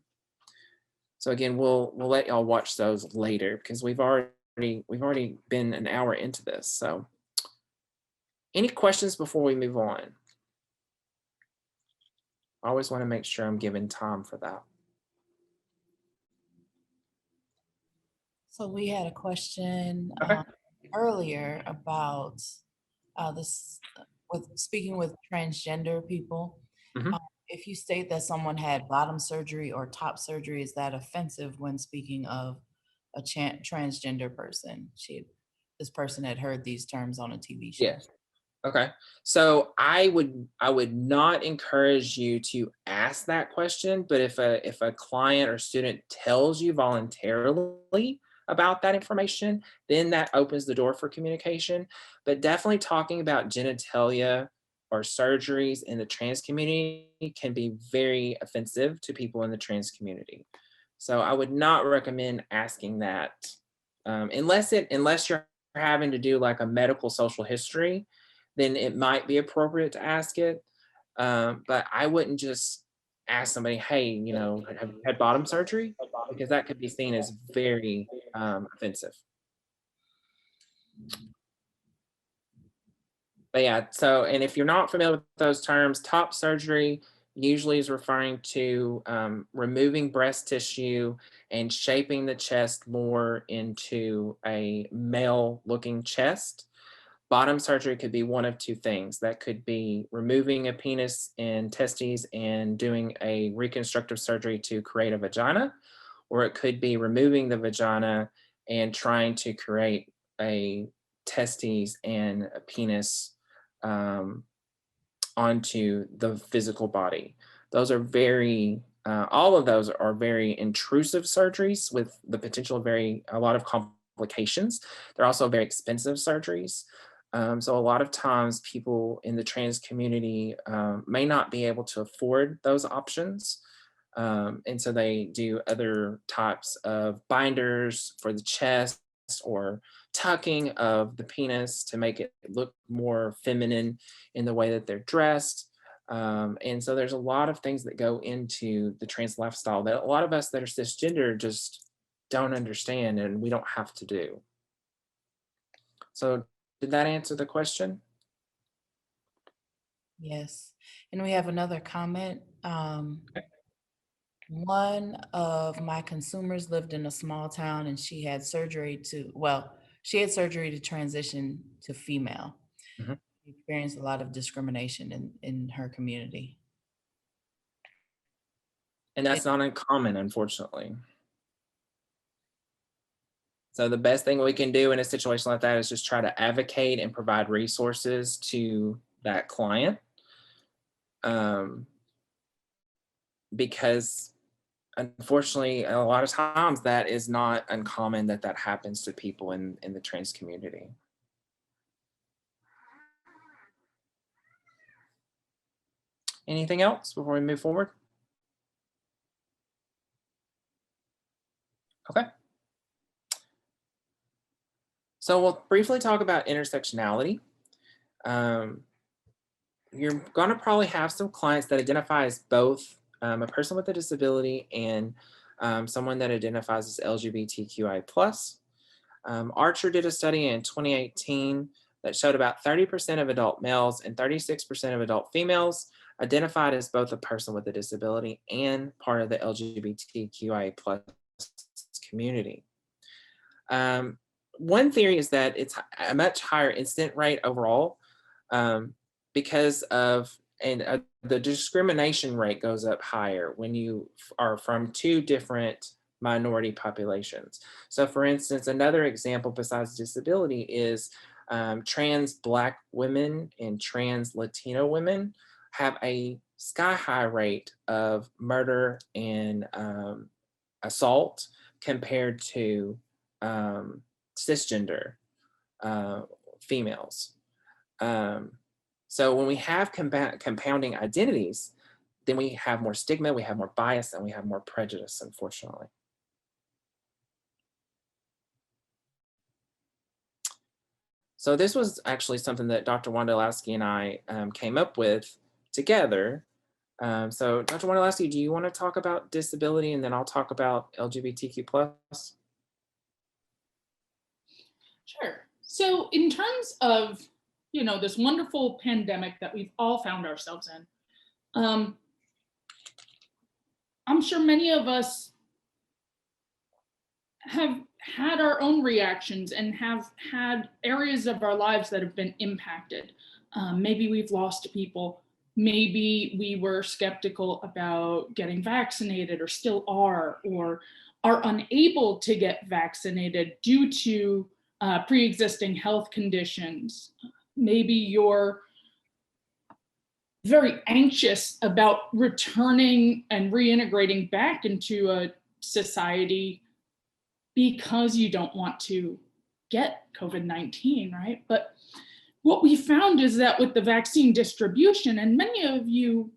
Speaker 3: So again, we'll let y'all watch those later because we've already been an hour into this. So Any questions before we move on? I always want to make sure I'm giving time for that.
Speaker 1: So we had a question
Speaker 3: Okay.
Speaker 1: earlier about this with speaking with transgender people.
Speaker 3: Mhm.
Speaker 1: If you state that someone had bottom surgery or top surgery, is that offensive when speaking of a transgender person? This person had heard these terms on a TV show.
Speaker 3: Yes. Okay. So I would not encourage you to ask that question, but if a client or student tells you voluntarily about that information, then that opens the door for communication. But definitely talking about genitalia or surgeries in the trans community can be very offensive to people in the trans community. So I would not recommend asking that unless you're having to do like a medical social history, then it might be appropriate to ask it. But I wouldn't just ask somebody, hey, have you had bottom surgery? Because that could be seen as very offensive. But yeah, so, and if you're not familiar with those terms, top surgery usually is referring to removing breast tissue and shaping the chest more into a male looking chest. Bottom surgery could be one of two things. That could be removing a penis and testes and doing a reconstructive surgery to create a vagina, or it could be removing the vagina and trying to create a testes and a penis um, onto the physical body. Those are all of those are very intrusive surgeries with the potential of a lot of complications. They're also very expensive surgeries. So a lot of times people in the trans community may not be able to afford those options. And so they do other types of binders for the chest or tucking of the penis to make it look more feminine in the way that they're dressed. And so there's a lot of things that go into the trans lifestyle that a lot of us that are cisgender just don't understand and we don't have to do. So did that answer the question?
Speaker 1: Yes. And we have another comment. One of my consumers lived in a small town and she had surgery to transition to female.
Speaker 3: Mhm.
Speaker 1: She experienced a lot of discrimination in her community.
Speaker 3: And that's not uncommon, unfortunately. So the best thing we can do in a situation like that is just try to advocate and provide resources to that client. Because unfortunately, a lot of times that is not uncommon that happens to people in the trans community. Anything else before we move forward? Okay. So we'll briefly talk about intersectionality. You're going to probably have some clients that identify as both a person with a disability and someone that identifies as LGBTQI+. Archer did a study in 2018 that showed about 30% of adult males and 36% of adult females identified as both a person with a disability and part of the LGBTQIA+ community. One theory is that it's a much higher incident rate overall because of the discrimination rate goes up higher when you are from two different minority populations. So for instance, another example besides disability is trans Black women and trans Latino women have a sky high rate of murder and assault compared to cisgender females. So when we have compounding identities, then we have more stigma, we have more bias, and we have more prejudice, unfortunately. So this was actually something that Dr. Wondolowski and I came up with together. So Dr. Wondolowski, do you want to talk about disability and then I'll talk about LGBTQ+?
Speaker 5: Sure. So in terms of this wonderful pandemic that we've all found ourselves in. I'm sure many of us have had our own reactions and have had areas of our lives that have been impacted. Maybe we've lost people. Maybe we were skeptical about getting vaccinated or still are, or are unable to get vaccinated due to pre-existing health conditions. Maybe you're very anxious about returning and reintegrating back into a society because you don't want to get COVID-19, right? But what we found is that with the vaccine distribution, and many of you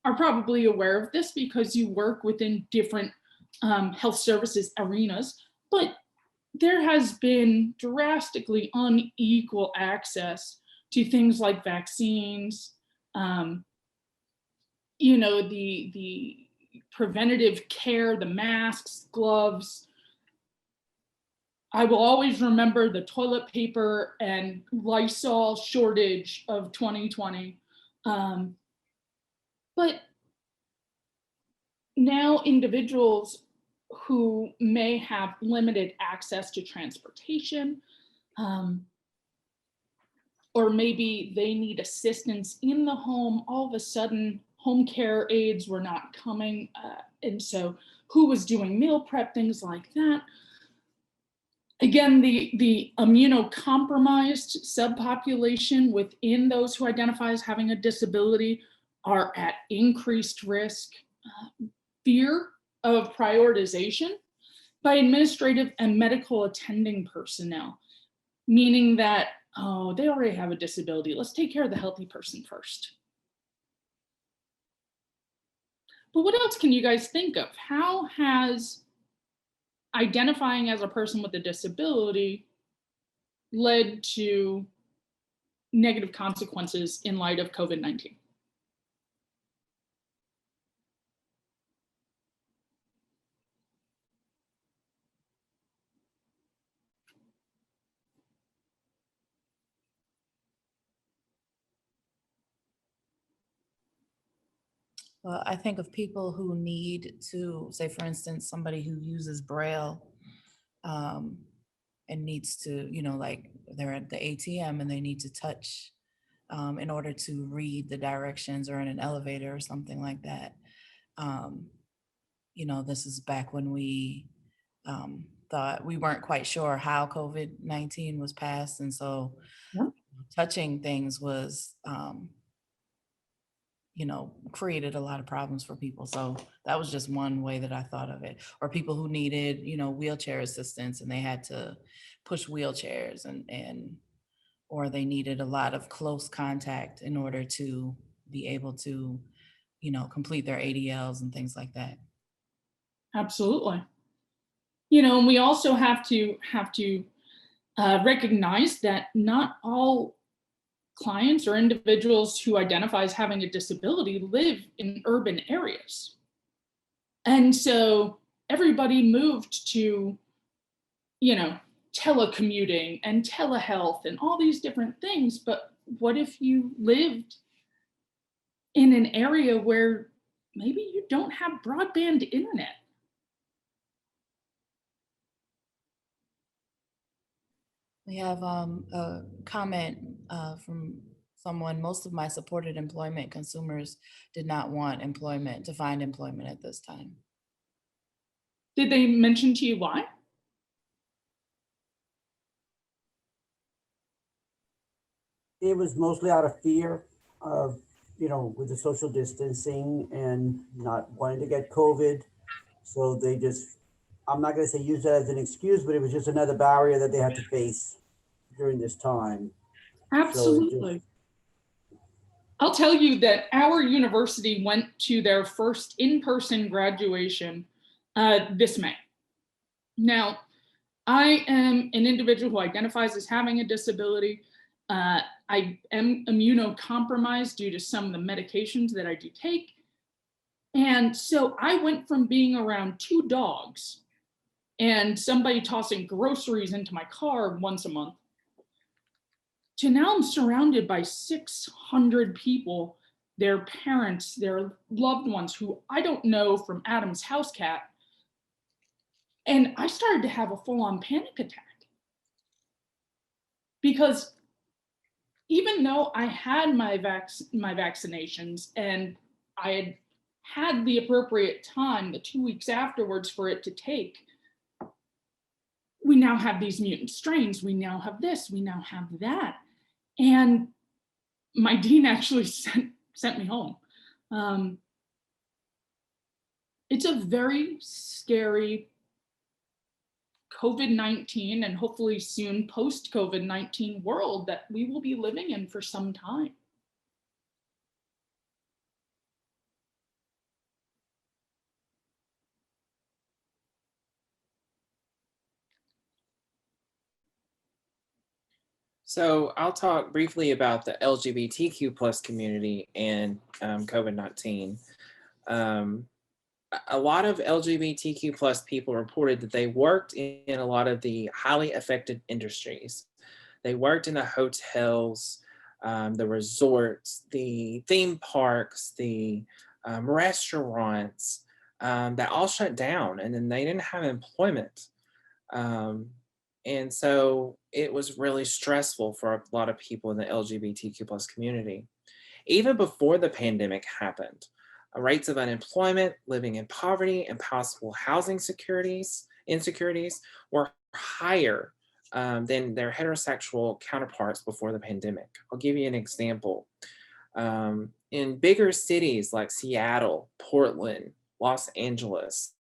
Speaker 5: are probably aware of this because you work within different health services arenas, but there has been drastically unequal access to things like vaccines, the preventative care, the masks, gloves. I will always remember the toilet paper and Lysol shortage of 2020. But now individuals who may have limited access to transportation, or maybe they need assistance in the home, all of a sudden home care aides were not coming. And so who was doing meal prep, things like that. Again, the immunocompromised subpopulation within those who identify as having a disability are at increased risk. Fear of prioritization by administrative and medical attending personnel, meaning that, oh, they already have a disability. Let's take care of the healthy person first. But what else can you guys think of? How has identifying as a person with a disability led to negative consequences in light of COVID-19?
Speaker 1: Well, I think of people who need to, say, for instance, somebody who uses Braille and needs to, like they're at the ATM and they need to touch in order to read the directions, or in an elevator or something like that. This is back when we thought we weren't quite sure how COVID-19 was passed. And so touching things was, created a lot of problems for people. So that was just one way that I thought of it. Or people who needed, wheelchair assistance and they had to push wheelchairs or they needed a lot of close contact in order to be able to, complete their ADLs and things like that.
Speaker 5: Absolutely. And we also have to recognize that not all clients or individuals who identify as having a disability live in urban areas. And so everybody moved to, telecommuting and telehealth and all these different things. But what if you lived in an area where maybe you don't have broadband internet?
Speaker 1: We have a comment from someone. Most of my supported employment consumers did not want to find employment at this time.
Speaker 5: Did they mention to you why?
Speaker 6: It was mostly out of fear of, with the social distancing and not wanting to get COVID. So they just, I'm not going to say use that as an excuse, but it was just another barrier that they had to face during this time.
Speaker 5: Absolutely. I'll tell you that our university went to their first in-person graduation this May. Now, I am an individual who identifies as having a disability. I am immunocompromised due to some of the medications that I do take. And so I went from being around 2 dogs and somebody tossing groceries into my car once a month to now I'm surrounded by 600 people, their parents, their loved ones who I don't know from Adam's house cat. And I started to have a full-on panic attack because even though I had my vaccinations and I had the appropriate time, the 2 weeks afterwards for it to take, we now have these mutant strains. We now have this, we now have that. And my dean actually sent me home. It's a very scary COVID-19 and hopefully soon post-COVID-19 world that we will be living in for some time.
Speaker 3: So I'll talk briefly about the LGBTQ plus community and COVID-19. A lot of LGBTQ plus people reported that they worked in a lot of the highly affected industries. They worked in the hotels, the resorts, the theme parks, the restaurants that all shut down, and then they didn't have employment. And so it was really stressful for a lot of people in the LGBTQ plus community. Even before the pandemic happened, rates of unemployment, living in poverty, and possible housing insecurities were higher than their heterosexual counterparts before the pandemic. I'll give you an example. In bigger cities like Seattle, Portland, Los Angeles,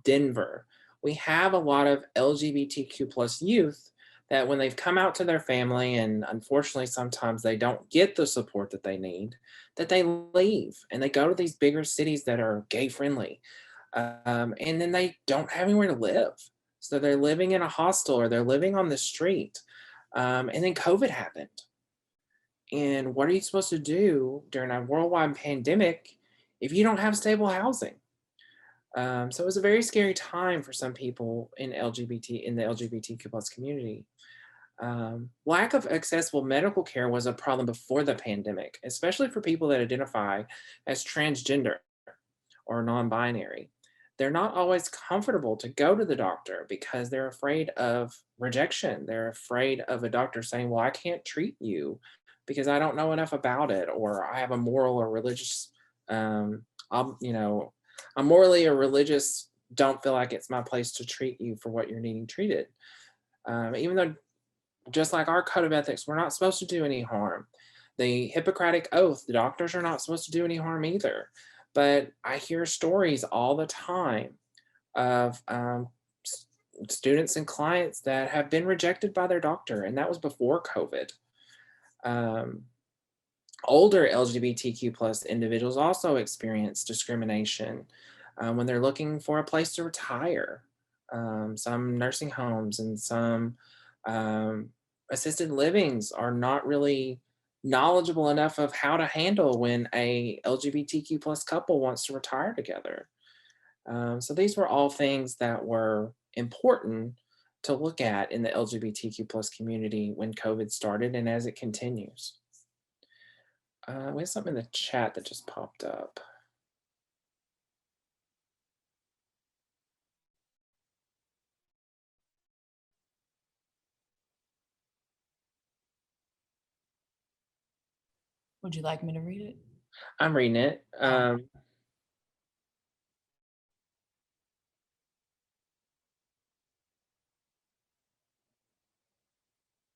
Speaker 3: Denver, we have a lot of LGBTQ plus youth that when they've come out to their family, and unfortunately sometimes they don't get the support that they need, that they leave and they go to these bigger cities that are gay friendly. And then they don't have anywhere to live. So they're living in a hostel or they're living on the street. And then COVID happened. And what are you supposed to do during a worldwide pandemic if you don't have stable housing? So it was a very scary time for some people in the LGBTQ plus community. Lack of accessible medical care was a problem before the pandemic, especially for people that identify as transgender or non-binary. They're not always comfortable to go to the doctor because they're afraid of rejection. They're afraid of a doctor saying, well, I can't treat you because I don't know enough about it, or I have a moral or religious, I'm morally or religious, don't feel like it's my place to treat you for what you're needing treated. Even though, just like our code of ethics, we're not supposed to do any harm. The Hippocratic Oath, the doctors are not supposed to do any harm either. But I hear stories all the time of students and clients that have been rejected by their doctor, and that was before COVID. Older LGBTQ plus individuals also experience discrimination when they're looking for a place to retire. Some nursing homes and some assisted livings are not really knowledgeable enough of how to handle when a LGBTQ plus couple wants to retire together. So these were all things that were important to look at in the LGBTQ plus community when COVID started and as it continues. We have something in the chat that just popped up.
Speaker 1: Would you like me to read it?
Speaker 3: I'm reading it.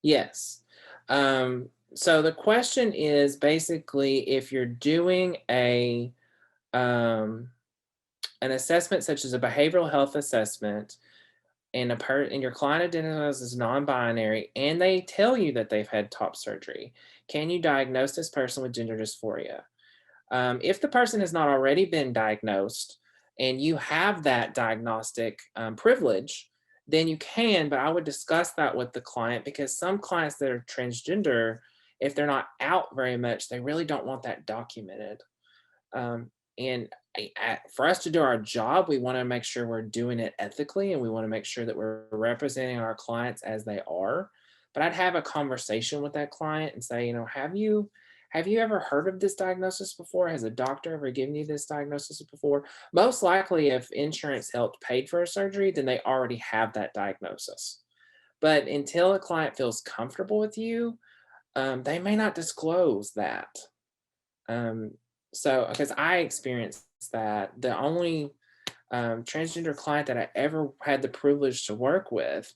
Speaker 3: Yes. So the question is basically if you're doing an assessment such as a behavioral health assessment and your client identifies as non-binary and they tell you that they've had top surgery, can you diagnose this person with gender dysphoria? If the person has not already been diagnosed and you have that diagnostic privilege, then you can, but I would discuss that with the client because some clients that are transgender, if they're not out very much, they really don't want that documented. And for us to do our job, we want to make sure we're doing it ethically and we want to make sure that we're representing our clients as they are. but I'd have a conversation with that client and say, have you ever heard of this diagnosis before? Has a doctor ever given you this diagnosis before? Most likely, if insurance helped paid for a surgery, then they already have that diagnosis. But until a client feels comfortable with you, they may not disclose that. So, because I experienced that, the only transgender client that I ever had the privilege to work with,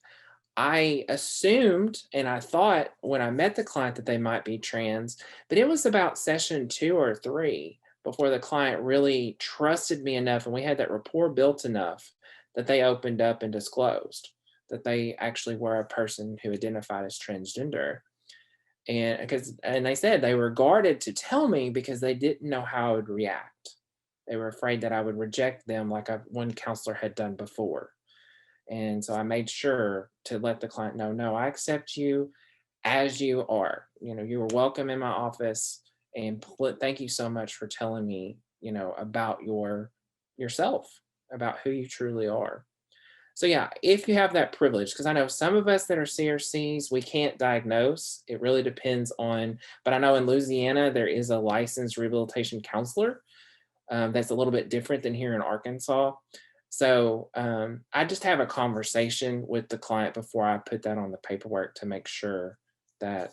Speaker 3: I assumed and I thought when I met the client that they might be trans, but it was about session 2 or 3 before the client really trusted me enough and we had that rapport built enough that they opened up and disclosed that they actually were a person who identified as transgender. And they said they were guarded to tell me because they didn't know how I would react. They were afraid that I would reject them like one counselor had done before. And so I made sure to let the client know, no, I accept you as you are. You were welcome in my office, and thank you so much for telling me, about yourself, about who you truly are. So yeah, if you have that privilege, because I know some of us that are CRCs, we can't diagnose. It really depends on, but I know in Louisiana, there is a licensed rehabilitation counselor. That's a little bit different than here in Arkansas. So I just have a conversation with the client before I put that on the paperwork to make sure that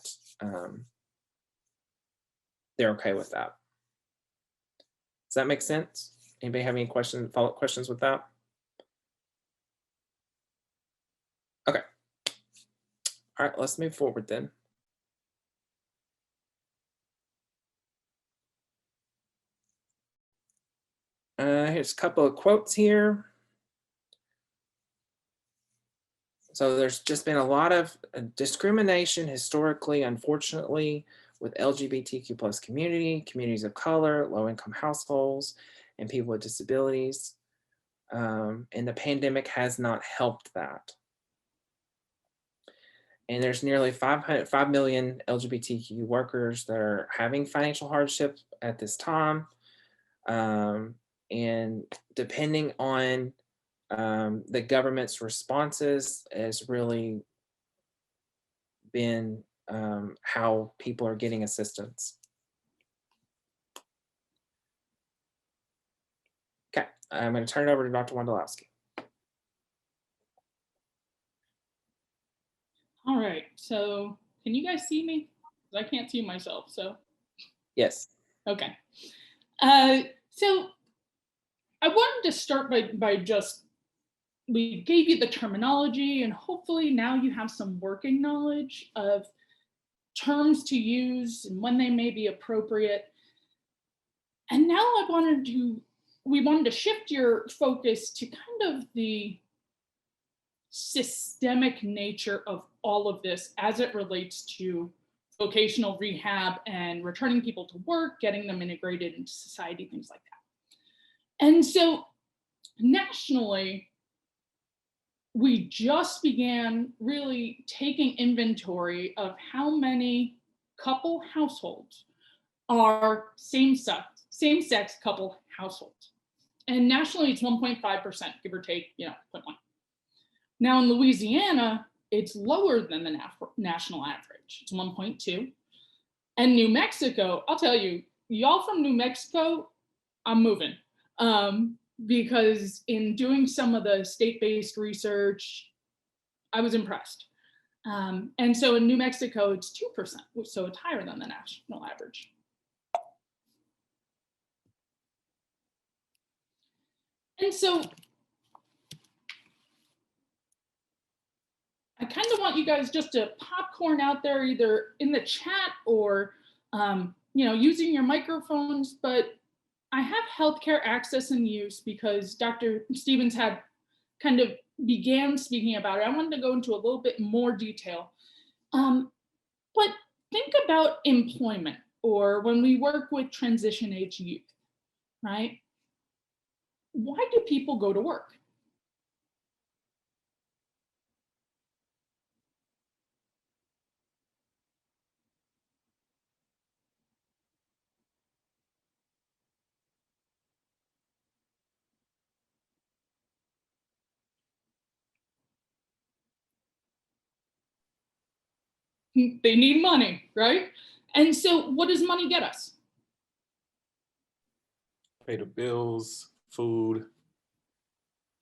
Speaker 3: they're okay with that. Does that make sense? Anybody have any follow-up questions with that? Okay. All right, let's move forward then. Here's a couple of quotes here. So there's just been a lot of discrimination historically, unfortunately, with LGBTQ plus communities of color, low income households, and people with disabilities. And the pandemic has not helped that. And there's nearly 5 million LGBTQ workers that are having financial hardship at this time. And depending on the government's responses has really been how people are getting assistance. Okay, I'm going to turn it over to Dr. Wondolowski.
Speaker 5: All right, so can you guys see me? 'Cause I can't see myself, so.
Speaker 3: Yes.
Speaker 5: Okay. So I wanted to start by just, we gave you the terminology and hopefully now you have some working knowledge of terms to use and when they may be appropriate. And now we wanted to shift your focus to kind of the systemic nature of all of this as it relates to vocational rehab and returning people to work, getting them integrated into society, things like that. And so nationally, we just began really taking inventory of how many couple households are same-sex couple households. And nationally, it's 1.5%, give or take, 0.1. Now in Louisiana, it's lower than the national average. It's 1.2. And New Mexico, I'll tell you, y'all from New Mexico, I'm moving. Because in doing some of the state-based research, I was impressed. And so in New Mexico, it's 2%, so it's higher than the national average. And so I kind of want you guys just to popcorn out there, either in the chat or using your microphones, but I have healthcare access and use because Dr. Stevens had kind of began speaking about it. I wanted to go into a little bit more detail. But think about employment or when we work with transition age youth, right? Why do people go to work? They need money, right? And so what does money get us?
Speaker 7: Pay the bills, food,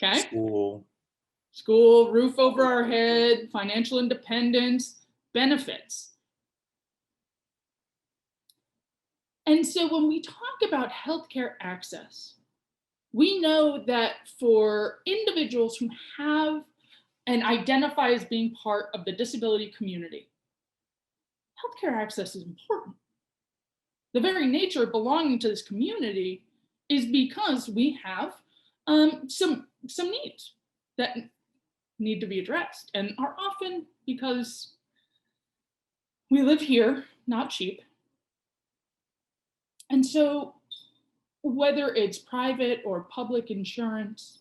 Speaker 5: Okay.
Speaker 7: school.
Speaker 5: Roof over our head, financial independence, benefits. And so when we talk about healthcare access, we know that for individuals who have and identify as being part of the disability community, healthcare access is important. The very nature of belonging to this community is because we have some needs that need to be addressed, and are often because we live here, not cheap. And so whether it's private or public insurance,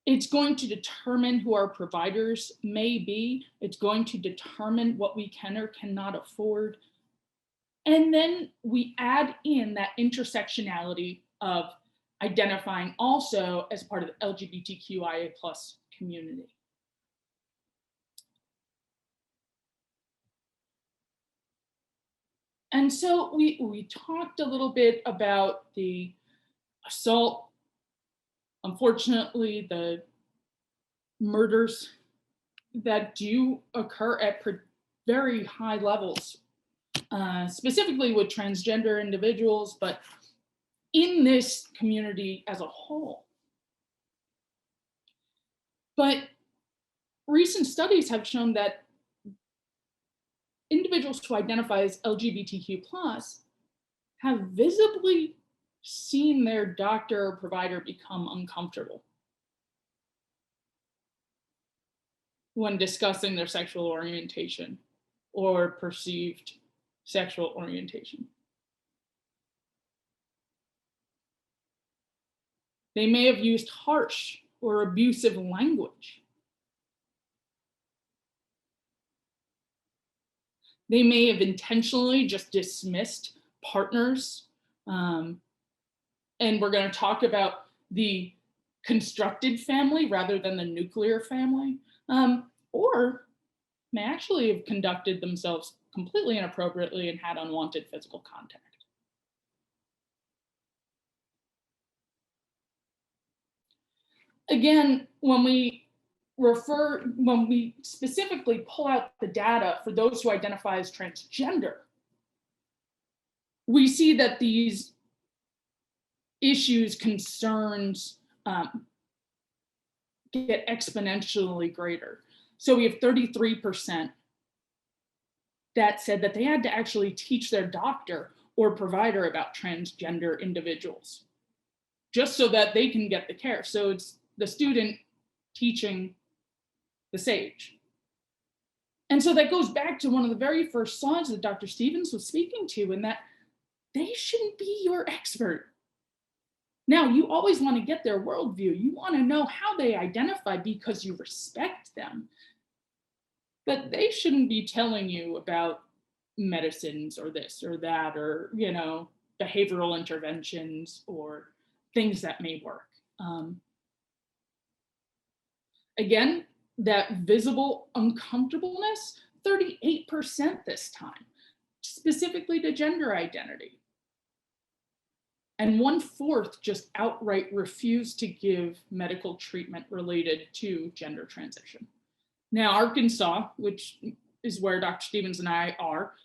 Speaker 5: it's going to determine who our providers may be. It's going to determine what we can or cannot afford. And then we add in that intersectionality of identifying also as part of the LGBTQIA+ community. And so we talked a little bit about the assault, unfortunately, the murders that do occur at very high levels, specifically with transgender individuals, but in this community as a whole. But recent studies have shown that individuals who identify as LGBTQ+ have visibly seen their doctor or provider become uncomfortable when discussing their sexual orientation or perceived sexual orientation. They may have used harsh or abusive language. They may have intentionally just dismissed partners. And we're going to talk about the constructed family rather than the nuclear family, or may actually have conducted themselves completely inappropriately and had unwanted physical contact. Again, when we specifically pull out the data for those who identify as transgender, we see that these issues, concerns get exponentially greater. So we have 33% that said that they had to actually teach their doctor or provider about transgender individuals, just so that they can get the care. So it's the student teaching the sage. And so that goes back to one of the very first slides that Dr. Stevens was speaking to, in that they shouldn't be your expert. Now, you always want to get their worldview. You want to know how they identify because you respect them. But they shouldn't be telling you about medicines or this or that, or, you know, behavioral interventions or things that may work. Again, that visible uncomfortableness, 38% this time, specifically to gender identity. And 1/4 just outright refused to give medical treatment related to gender transition. Now, Arkansas, which is where Dr. Stevens and I are,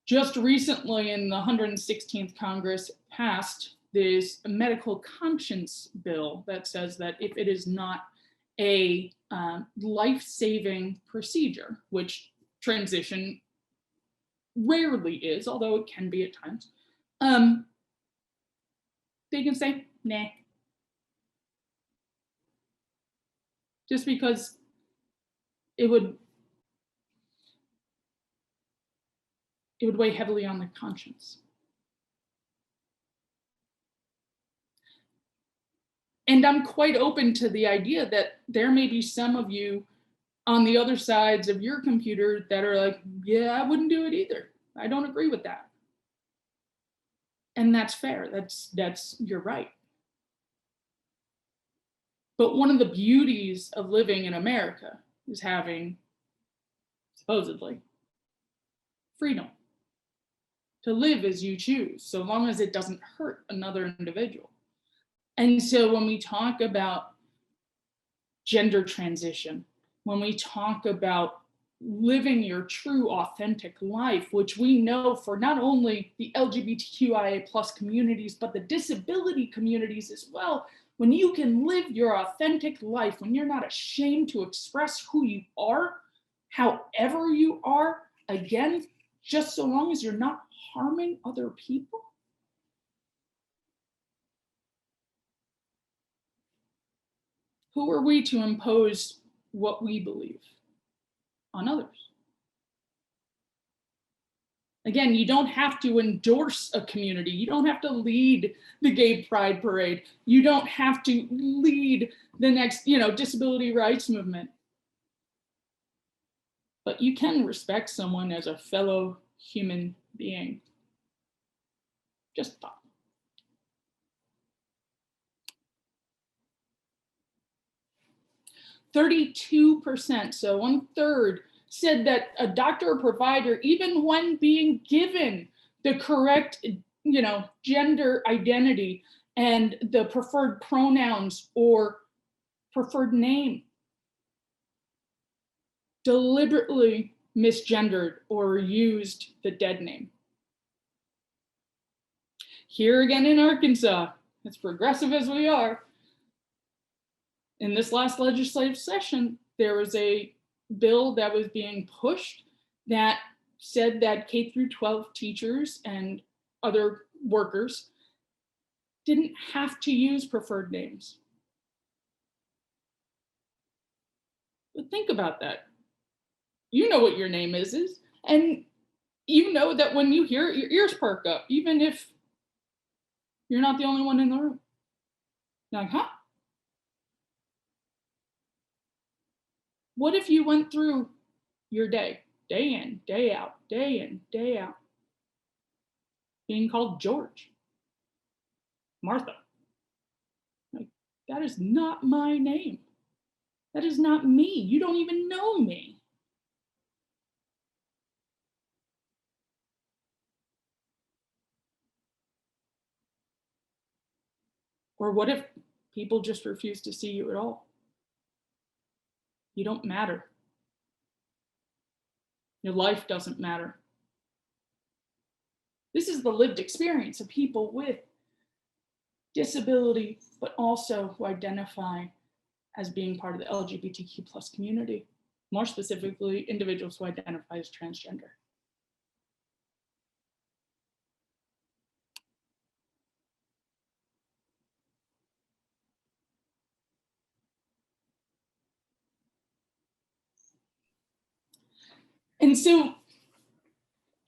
Speaker 5: just recently in the 116th Congress passed this medical conscience bill that says that if it is not a life-saving procedure, which transition rarely is, although it can be at times, they can say, nah. Just because it would weigh heavily on the conscience. And I'm quite open to the idea that there may be some of you on the other sides of your computer that are like, yeah, I wouldn't do it either. I don't agree with that. And that's fair. That's your right. But one of the beauties of living in America is having, supposedly, freedom to live as you choose, so long as it doesn't hurt another individual. And so when we talk about gender transition, when we talk about living your true authentic life, which we know for not only the LGBTQIA plus communities, but the disability communities as well, when you can live your authentic life, when you're not ashamed to express who you are, however you are, again, just so long as you're not harming other people. Who are we to impose what we believe on others? Again, you don't have to endorse a community. You don't have to lead the gay pride parade. You don't have to lead the next, disability rights movement. But you can respect someone as a fellow human being. Just thought. %, so 1/3, said that a doctor or provider, even when being given the correct, gender identity and the preferred pronouns or preferred name, deliberately misgendered or used the dead name. Here again in Arkansas, as progressive as we are, in this last legislative session, there was a bill that was being pushed that said that K through 12 teachers and other workers didn't have to use preferred names. But think about that. You know what your name is, and you know that when you hear it, your ears perk up, even if you're not the only one in the room. You're like, huh? What if you went through your day in, day out, being called George, Martha? Like, that is not my name. That is not me. You don't even know me. Or what if people just refuse to see you at all? You don't matter. Your life doesn't matter. This is the lived experience of people with disability, but also who identify as being part of the LGBTQ plus community, more specifically, individuals who identify as transgender. And so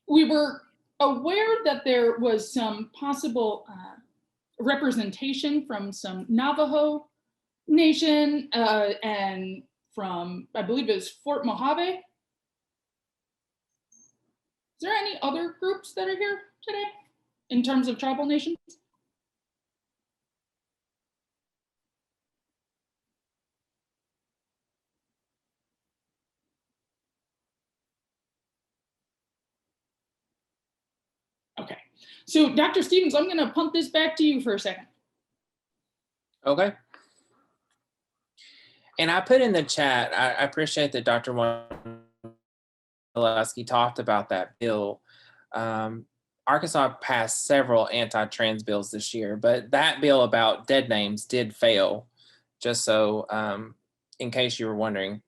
Speaker 5: we were aware that there was some possible representation from some Navajo Nation and from, I believe it was Fort Mojave. Is there any other groups that are here today in terms of tribal nations? Okay, so Dr. Stevens, I'm gonna punt this back to you for a second.
Speaker 3: Okay. And I put in the chat, I appreciate that Dr. Wondolowski talked about that bill. Arkansas passed several anti-trans bills this year, but that bill about dead names did fail, just so in case you were wondering.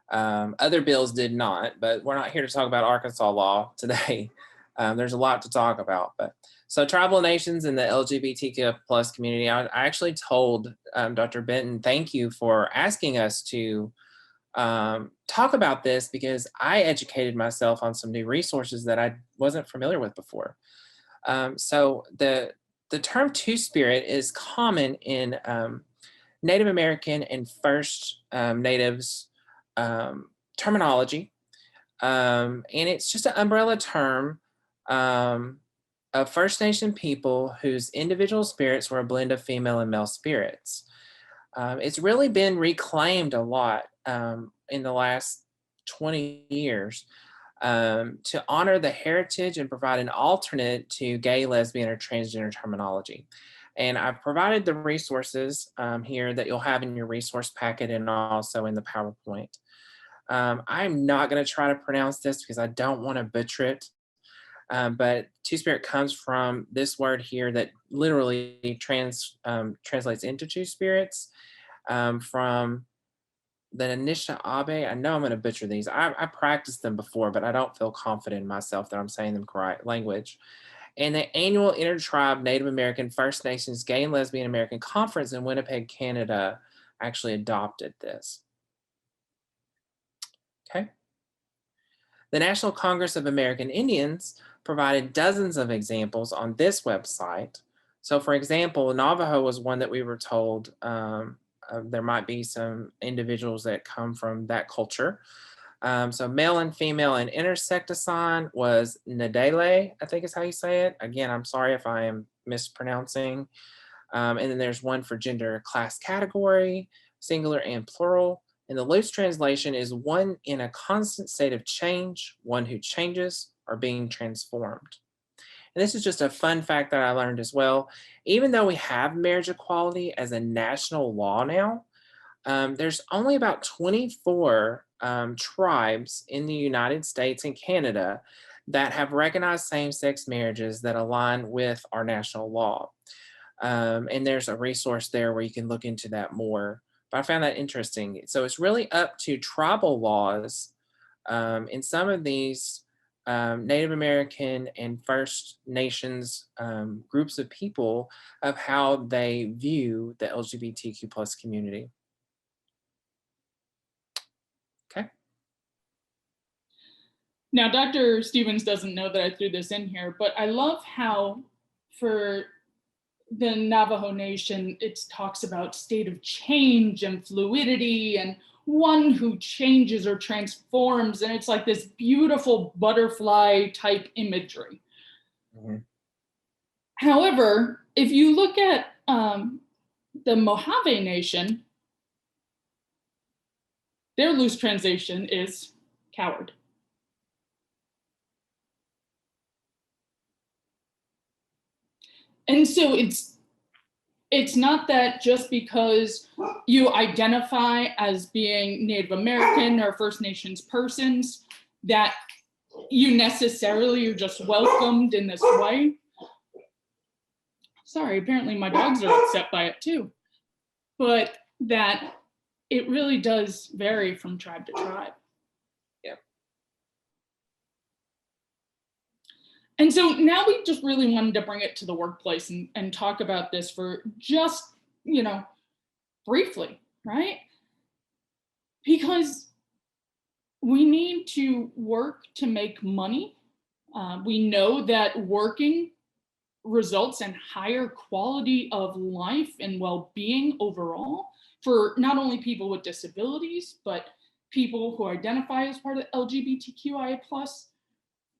Speaker 3: Other bills did not, but we're not here to talk about Arkansas law today. There's a lot to talk about. But so tribal nations and the LGBTQ plus community, I actually told Dr. Benton, thank you for asking us to talk about this, because I educated myself on some new resources that I wasn't familiar with before. So the term Two-Spirit is common in Native American and First Natives terminology. And it's just an umbrella term of First Nation people whose individual spirits were a blend of female and male spirits. It's really been reclaimed a lot in the last 20 years. to honor the heritage and provide an alternate to gay, lesbian, or transgender terminology. And I've provided the resources here that you'll have in your resource packet and also in the PowerPoint. I'm not going to try to pronounce this because I don't want to butcher it. But two-spirit comes from this word here that literally translates into two spirits from the Anishinaabe. I know I'm going to butcher these. I practiced them before, but I don't feel confident in myself that I'm saying them correct language. And the annual Intertribe Native American First Nations Gay and Lesbian American Conference in Winnipeg, Canada, actually adopted this. Okay. The National Congress of American Indians provided dozens of examples on this website. So for example, Navajo was one that we were told there might be some individuals that come from that culture. So male and female and intersecticide was Nadele, I think is how you say it. Again, I'm sorry if I am mispronouncing. And then there's one for gender class category, singular and plural. And the loose translation is one in a constant state of change, one who changes or being transformed. And this is just a fun fact that I learned as well. Even though we have marriage equality as a national law now, there's only about 24 tribes in the United States and Canada that have recognized same-sex marriages that align with our national law. And there's a resource there where you can look into that more. But I found that interesting. So it's really up to tribal laws in some of these Native American and First Nations groups of people of how they view the LGBTQ plus community. Okay.
Speaker 5: Now, Dr. Stevens doesn't know that I threw this in here, but I love how for the Navajo Nation, it talks about state of change and fluidity and one who changes or transforms. And it's like this beautiful butterfly type imagery. Mm-hmm. However, if you look at the Mojave Nation, their loose translation is coward. And so it's not that just because you identify as being Native American or First Nations persons that you necessarily are just welcomed in this way. Sorry, apparently my dogs are upset by it too. But that it really does vary from tribe to tribe.
Speaker 3: Yeah.
Speaker 5: And so now we just really wanted to bring it to the workplace and talk about this for just, briefly, right? Because we need to work to make money. We know that working results in higher quality of life and well-being overall for not only people with disabilities, but people who identify as part of LGBTQIA+.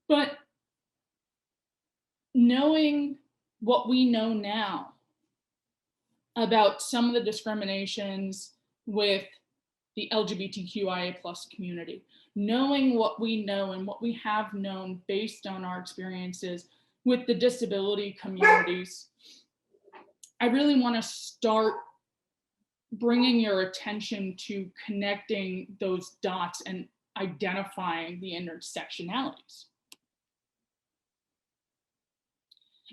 Speaker 5: But knowing what we know now about some of the discriminations with the LGBTQIA+ community, knowing what we know and what we have known based on our experiences with the disability communities, I really want to start bringing your attention to connecting those dots and identifying the intersectionalities.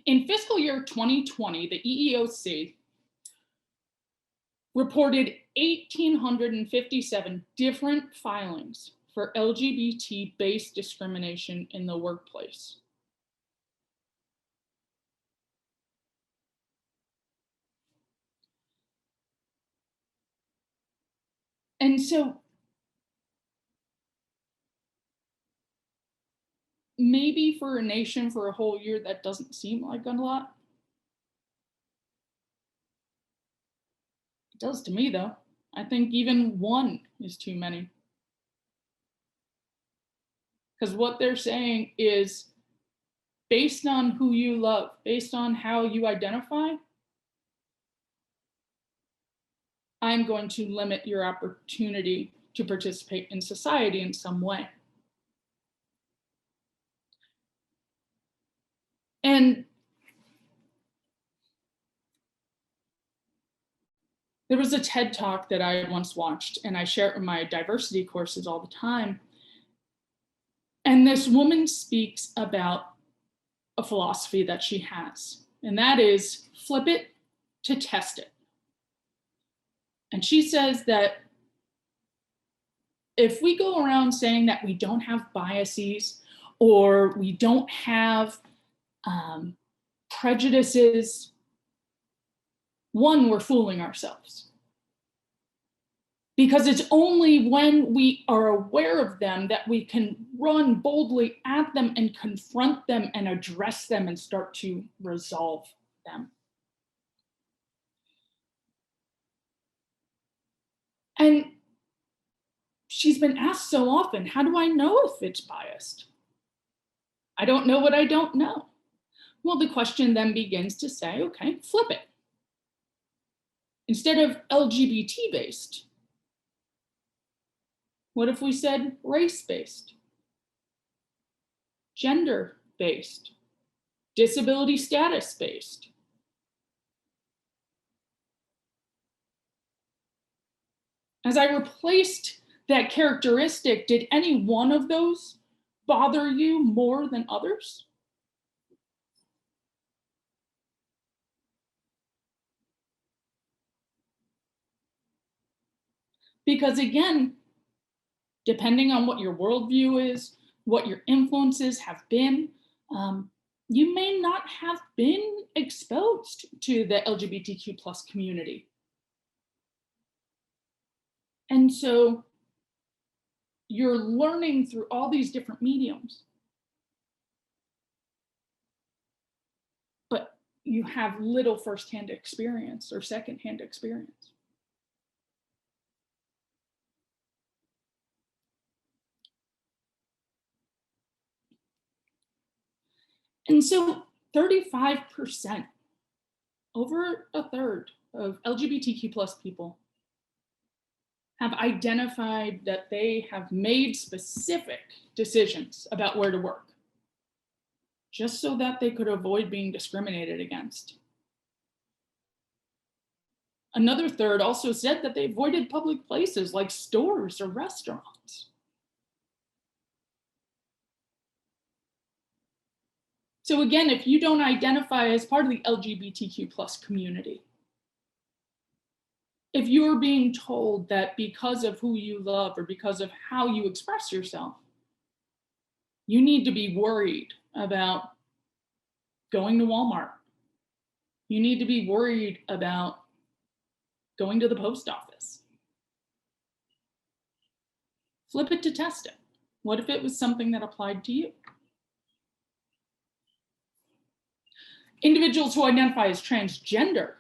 Speaker 5: In fiscal year 2020, the EEOC reported 1,857 different filings for LGBT-based discrimination in the workplace. And so maybe for a nation for a whole year, that doesn't seem like a lot. It does to me though. I think even one is too many. Because what they're saying is based on who you love, based on how you identify, I'm going to limit your opportunity to participate in society in some way. And there was a TED Talk that I once watched, and I share it in my diversity courses all the time. And this woman speaks about a philosophy that she has, and that is flip it to test it. And she says that if we go around saying that we don't have biases or we don't have prejudices, one, we're fooling ourselves. Because it's only when we are aware of them that we can run boldly at them and confront them and address them and start to resolve them. And she's been asked so often, how do I know if it's biased? I don't know what I don't know. Well, the question then begins to say, okay, flip it. Instead of LGBT-based, what if we said race-based, gender-based, disability status-based? As I replaced that characteristic, did any one of those bother you more than others? Because again, depending on what your worldview is, what your influences have been, you may not have been exposed to the LGBTQ plus community. And so you're learning through all these different mediums, but you have little firsthand experience or secondhand experience. And so 35%, over a third of LGBTQ plus people have identified that they have made specific decisions about where to work, just so that they could avoid being discriminated against. Another third also said that they avoided public places like stores or restaurants. So again, if you don't identify as part of the LGBTQ plus community, if you're being told that because of who you love or because of how you express yourself, you need to be worried about going to Walmart. You need to be worried about going to the post office. Flip it to test it. What if it was something that applied to you? Individuals who identify as transgender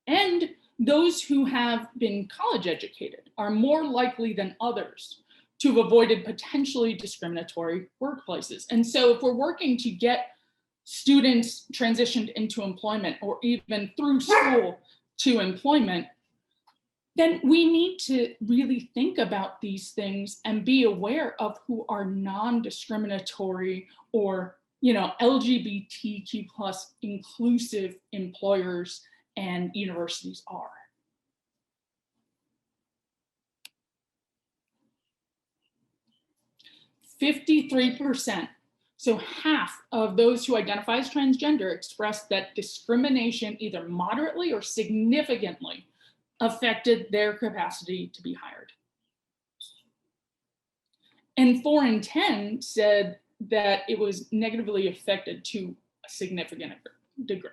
Speaker 5: and those who have been college educated are more likely than others to have avoided potentially discriminatory workplaces. And so if we're working to get students transitioned into employment or even through school to employment, then we need to really think about these things and be aware of who are non-discriminatory or LGBTQ plus inclusive employers and universities are. %53%, so half of those who identify as transgender expressed that discrimination either moderately or significantly affected their capacity to be hired. And 4 in 10 said that it was negatively affected to a significant degree.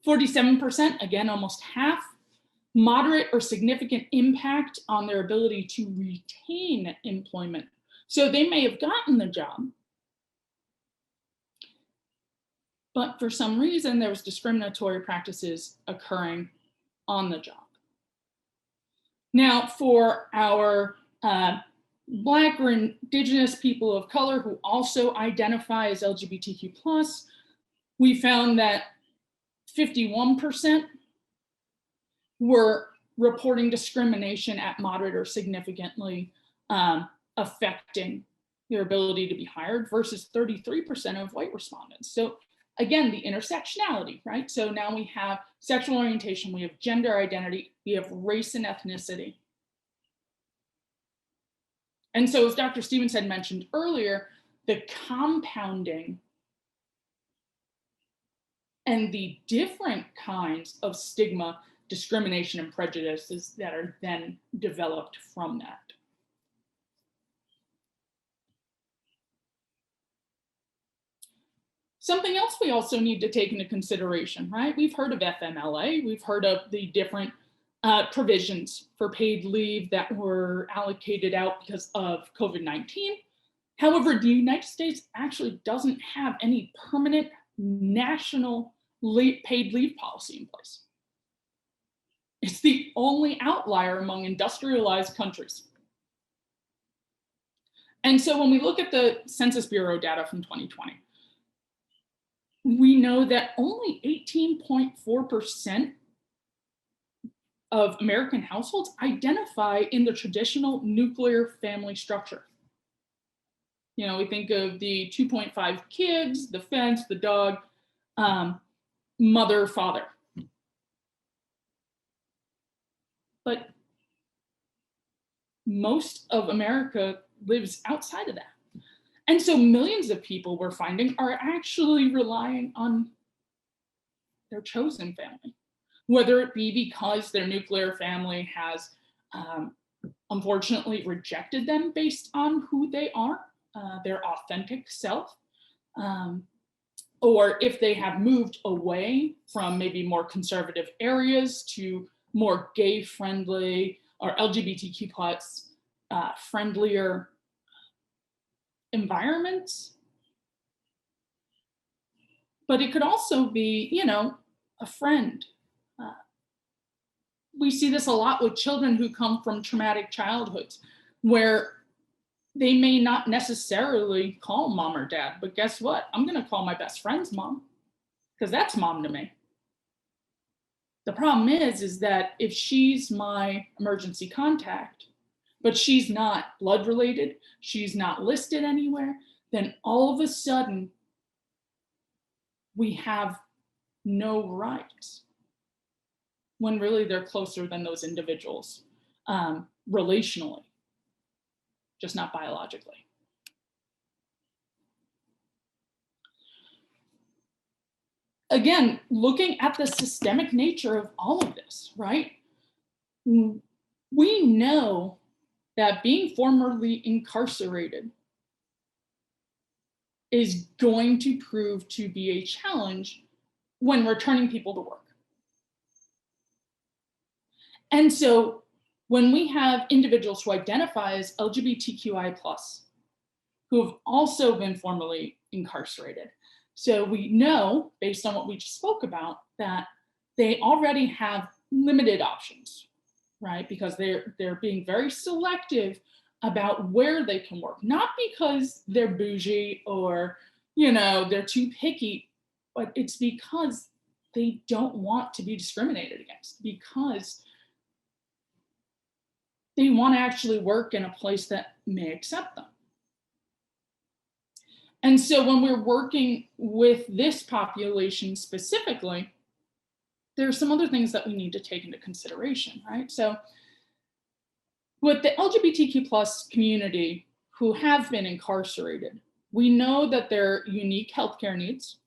Speaker 5: %47%, again, almost half, moderate or significant impact on their ability to retain employment. So they may have gotten the job, but for some reason there was discriminatory practices occurring on the job. Now, for our Black or Indigenous people of color who also identify as LGBTQ+, we found that 51% were reporting discrimination at moderate or significantly affecting their ability to be hired versus 33% of white respondents. So again, the intersectionality, right? So now we have sexual orientation, we have gender identity, we have race and ethnicity. And so as Dr. Stevens had mentioned earlier, the compounding and the different kinds of stigma, discrimination, and prejudices that are then developed from that. Something else we also need to take into consideration, right? We've heard of FMLA, we've heard of the different provisions for paid leave that were allocated out because of COVID-19. However, the United States actually doesn't have any permanent national paid leave policy in place. It's the only outlier among industrialized countries. And so when we look at the Census Bureau data from 2020, we know that only 18.4% of American households identify in the traditional nuclear family structure. You know, we think of the 2.5 kids, the fence, the dog, mother, father. But most of America lives outside of that. And so millions of people we're finding are actually relying on their chosen family, whether it be because their nuclear family has unfortunately rejected them based on who they are, their authentic self, or if they have moved away from maybe more conservative areas to more gay-friendly or LGBTQ plus friendlier environments. But it could also be, you know, a friend. We see this a lot with children who come from traumatic childhoods, where they may not necessarily call mom or dad, but guess what? I'm gonna call my best friend's mom, because that's mom to me. The problem is that if she's my emergency contact, but she's not blood related, she's not listed anywhere, then all of a sudden we have no rights, when really they're closer than those individuals relationally, just not biologically. Again, looking at the systemic nature of all of this, right? We know that being formerly incarcerated is going to prove to be a challenge when returning people to work. And so when we have individuals who identify as LGBTQIA+, who have also been formerly incarcerated, so we know, based on what we just spoke about, that they already have limited options, right? Because they're being very selective about where they can work, not because they're bougie or, you know, they're too picky, but it's because they don't want to be discriminated against, because they want to actually work in a place that may accept them. And so when we're working with this population specifically, there are some other things that we need to take into consideration, right? So with the LGBTQ plus community who have been incarcerated, we know that their unique healthcare needs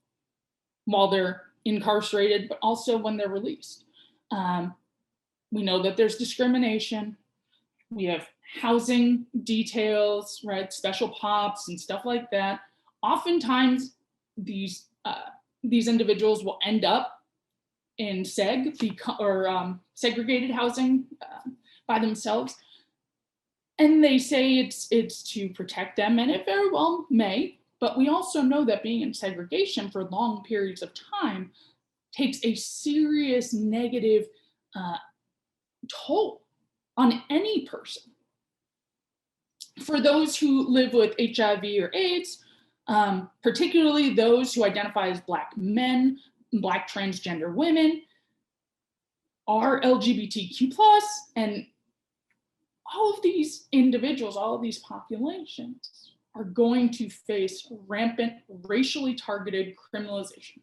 Speaker 5: while they're incarcerated, but also when they're released. We know that there's discrimination. We have housing details, right? Special pops and stuff like that. Oftentimes, these individuals will end up in segregated housing by themselves, and they say it's to protect them, and it very well may. But we also know that being in segregation for long periods of time takes a serious negative toll on any person. For those who live with HIV or AIDS, particularly those who identify as Black men, Black transgender women, are LGBTQ plus, and all of these individuals, all of these populations are going to face rampant racially targeted criminalization,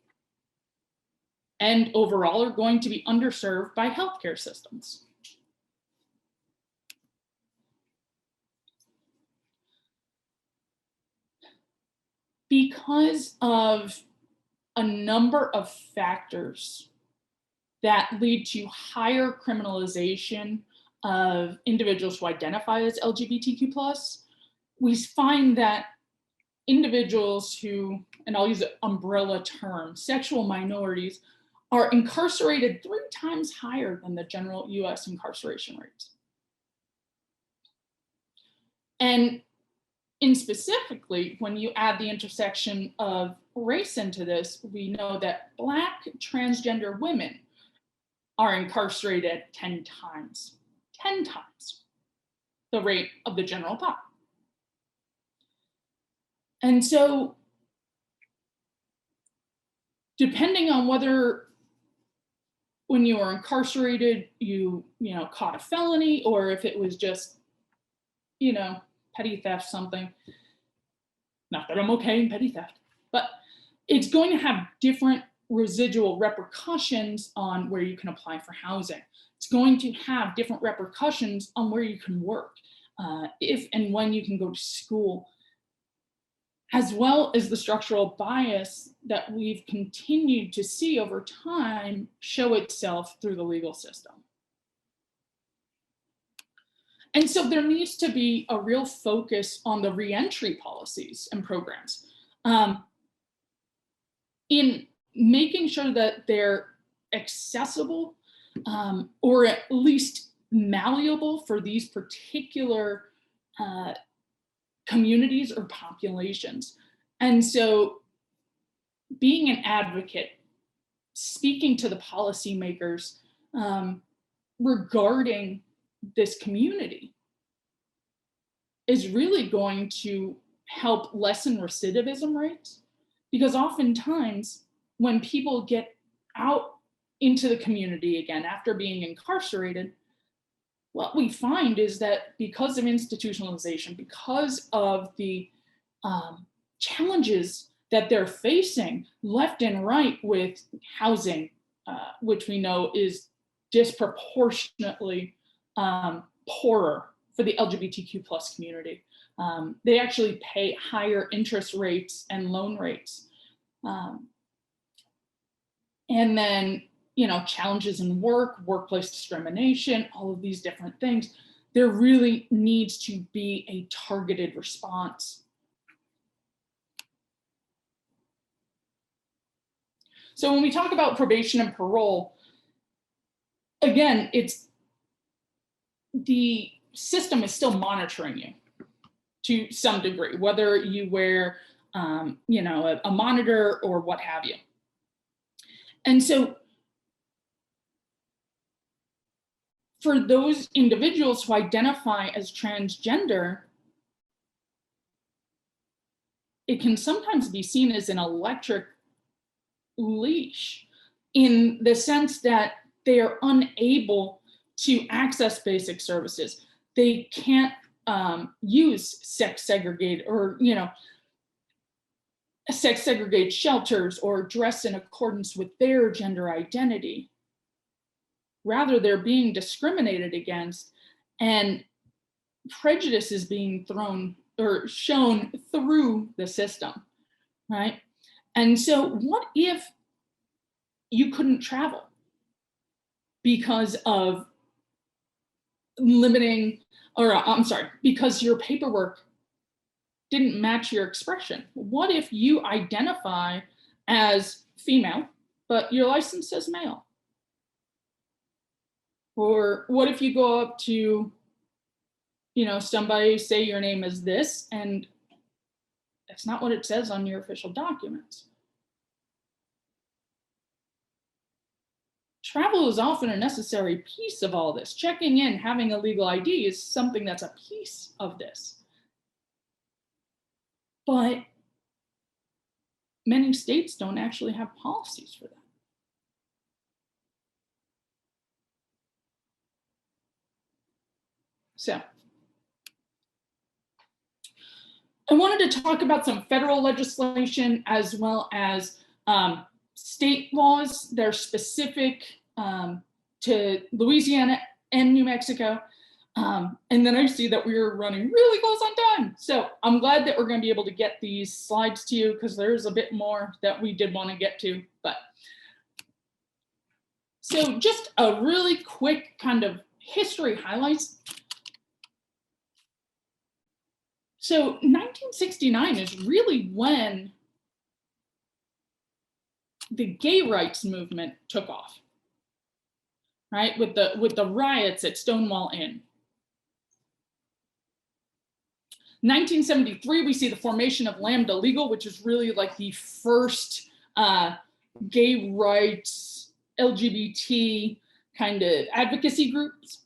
Speaker 5: and overall are going to be underserved by healthcare systems. Because of a number of factors that lead to higher criminalization of individuals who identify as LGBTQ+, we find that individuals who, and I'll use an umbrella term, sexual minorities, are incarcerated 3 times higher than the general US incarceration rates. And in specifically, when you add the intersection of race into this, we know that Black transgender women are incarcerated 10 times the rate of the general pop. And so, depending on whether when you were incarcerated, you caught a felony, or if it was just, petty theft, something. Not that I'm okay in petty theft, but it's going to have different residual repercussions on where you can apply for housing. It's going to have different repercussions on where you can work, if and when you can go to school, as well as the structural bias that we've continued to see over time show itself through the legal system. And so there needs to be a real focus on the reentry policies and programs in making sure that they're accessible or at least malleable for these particular communities or populations. And so being an advocate, speaking to the policymakers regarding this community is really going to help lessen recidivism rates, because oftentimes when people get out into the community again after being incarcerated, what we find is that because of institutionalization, because of the challenges that they're facing left and right with housing, which we know is disproportionately poorer for the LGBTQ plus community. They actually pay higher interest rates and loan rates. And then, challenges in work, workplace discrimination, all of these different things. There really needs to be a targeted response. So when we talk about probation and parole, again, the system is still monitoring you to some degree, whether you wear, a monitor or what have you. And so for those individuals who identify as transgender, it can sometimes be seen as an electric leash in the sense that they are unable to access basic services. They can't use sex segregated or, sex segregated shelters or dress in accordance with their gender identity. Rather, they're being discriminated against, and prejudice is being thrown or shown through the system, right? And so what if you couldn't travel because of because your paperwork didn't match your expression? What if you identify as female, but your license says male? Or what if you go up to, somebody, say your name is this, and that's not what it says on your official documents? Travel is often a necessary piece of all this. Checking in, having a legal ID is something that's a piece of this. But many states don't actually have policies for that. So I wanted to talk about some federal legislation as well as state laws that are specific to Louisiana and New Mexico. And then I see that we're running really close on time. So I'm glad that we're going to be able to get these slides to you because there's a bit more that we did want to get to. But so just a really quick kind of history highlights. So 1969 is really when the gay rights movement took off, right? With the riots at Stonewall Inn. 1973, we see the formation of Lambda Legal, which is really like the first gay rights, LGBT kind of advocacy groups.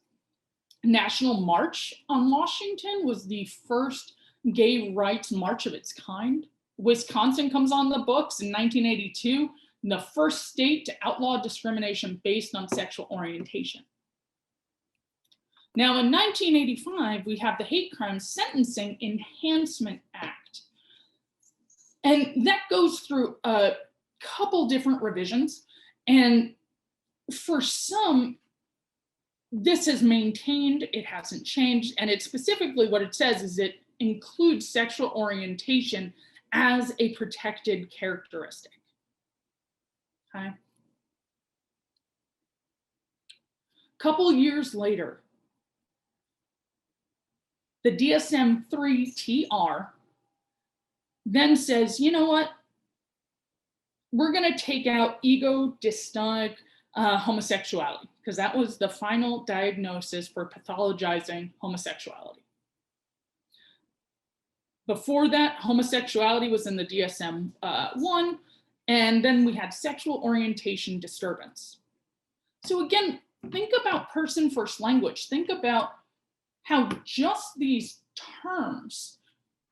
Speaker 5: National March on Washington was the first gay rights march of its kind. Wisconsin comes on the books in 1982, the first state to outlaw discrimination based on sexual orientation. Now in 1985, we have the Hate Crime Sentencing Enhancement Act. And that goes through a couple different revisions. And for some, this has maintained, it hasn't changed. And it's specifically what it says is it includes sexual orientation as a protected characteristic. Okay. Couple years later, the DSM-3 TR then says, you know what? We're going to take out ego dystonic homosexuality, because that was the final diagnosis for pathologizing homosexuality. Before that, homosexuality was in the DSM-1, and then we had sexual orientation disturbance. So again, think about person first language. Think about how just these terms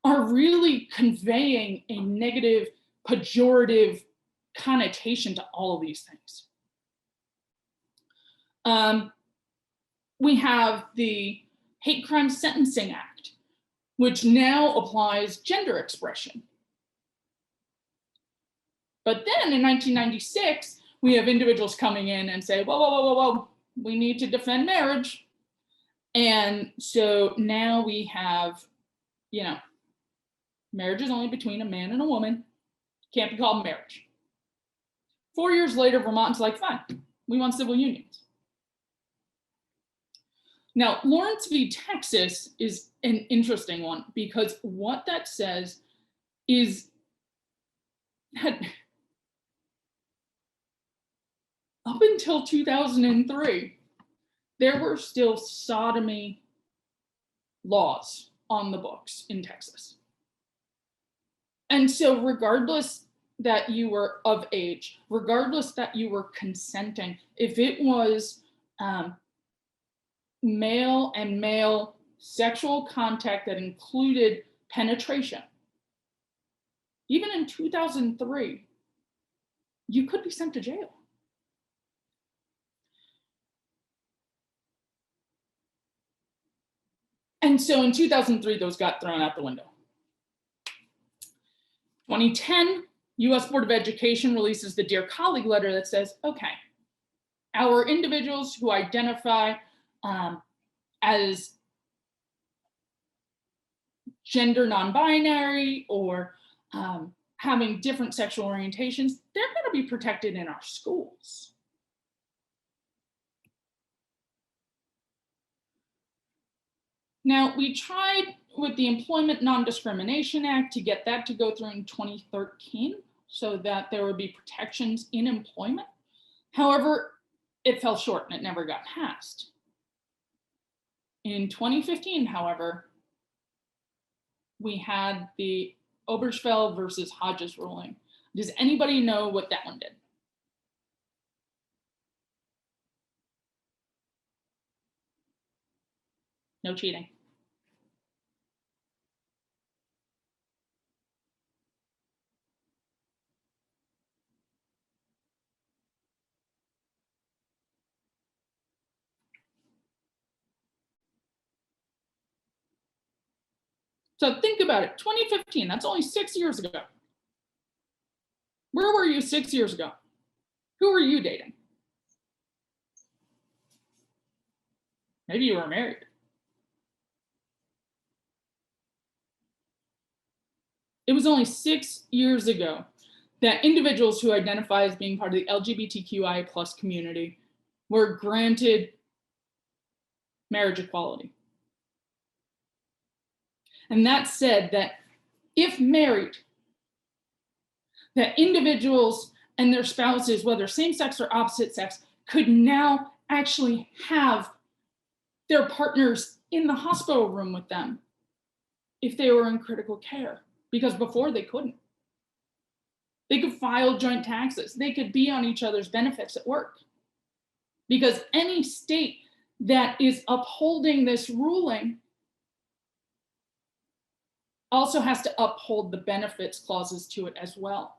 Speaker 5: are really conveying a negative, pejorative connotation to all of these things. We have the Hate Crime Sentencing Act, which now applies gender expression. But then in 1996, we have individuals coming in and say, whoa, whoa, whoa, whoa, whoa, we need to defend marriage. And so now we have, you know, marriage is only between a man and a woman, can't be called marriage. 4 years later, Vermont's like, fine, we want civil unions. Now, Lawrence v. Texas is an interesting one because what that says is that up until 2003, there were still sodomy laws on the books in Texas. And so regardless that you were of age, regardless that you were consenting, if it was male and male sexual contact that included penetration, even in 2003, you could be sent to jail. And so in 2003, those got thrown out the window. 2010, US Board of Education releases the Dear Colleague letter that says, okay, our individuals who identify as gender non-binary or having different sexual orientations, they're going to be protected in our schools. Now, we tried with the Employment Non-Discrimination Act to get that to go through in 2013 so that there would be protections in employment. However, it fell short and it never got passed. In 2015, however, we had the Obergefell versus Hodges ruling. Does anybody know what that one did? No cheating. So think about it, 2015, that's only 6 years ago. Where were you 6 years ago? Who were you dating? Maybe you were married. It was only 6 years ago that individuals who identify as being part of the LGBTQIA plus community were granted marriage equality. And that said that if married, that individuals and their spouses, whether same sex or opposite sex, could now actually have their partners in the hospital room with them if they were in critical care, because before they couldn't. They could file joint taxes. They could be on each other's benefits at work. Because any state that is upholding this ruling also has to uphold the benefits clauses to it as well.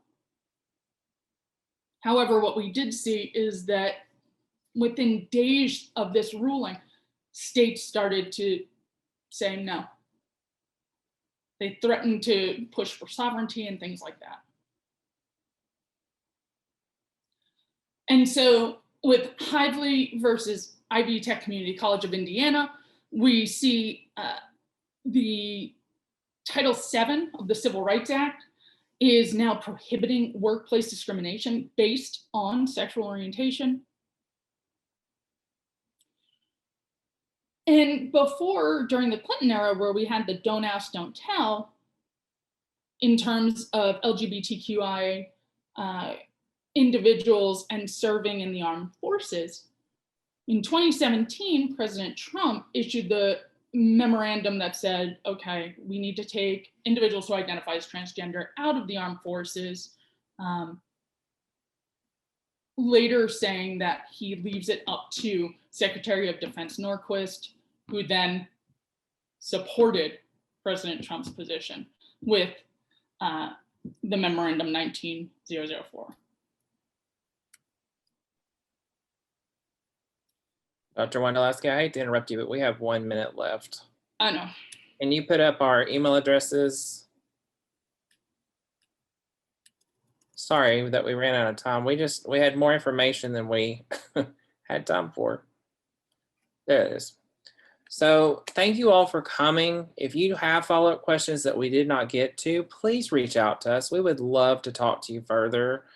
Speaker 5: However, what we did see is that within days of this ruling, states started to say no. They threatened to push for sovereignty and things like that. And so with Hively versus Ivy Tech Community College of Indiana, we see the Title VII of the Civil Rights Act is now prohibiting workplace discrimination based on sexual orientation. And before, during the Clinton era, where we had the don't ask, don't tell, in terms of LGBTQI individuals and serving in the armed forces, in 2017, President Trump issued the memorandum that said, okay, we need to take individuals who identify as transgender out of the armed forces, later saying that he leaves it up to Secretary of Defense Norquist, who then supported President Trump's position with the memorandum 19004.
Speaker 3: Dr. Wondolowski, I hate to interrupt you, but we have 1 minute left.
Speaker 5: I know.
Speaker 3: Can you put up our email addresses? Sorry that we ran out of time. We had more information than we had time for. There it is. So thank you all for coming. If you have follow-up questions that we did not get to, please reach out to us. We would love to talk to you further.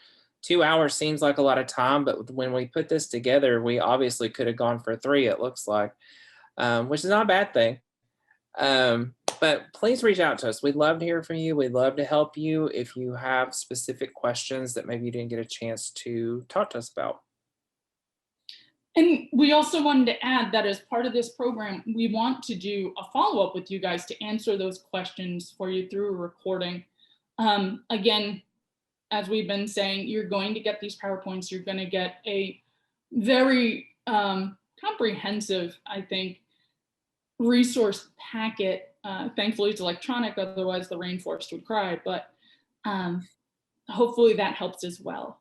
Speaker 3: 2 hours seems like a lot of time, but when we put this together, we obviously could have gone for 3, it looks like, which is not a bad thing. But please reach out to us. We'd love to hear from you. We'd love to help you if you have specific questions that maybe you didn't get a chance to talk to us about.
Speaker 5: And we also wanted to add that as part of this program, we want to do a follow-up with you guys to answer those questions for you through a recording. Again, as we've been saying, you're going to get these PowerPoints. You're going to get a very comprehensive, I think, resource packet. Thankfully, it's electronic, otherwise the rainforest would cry, but hopefully that helps as well.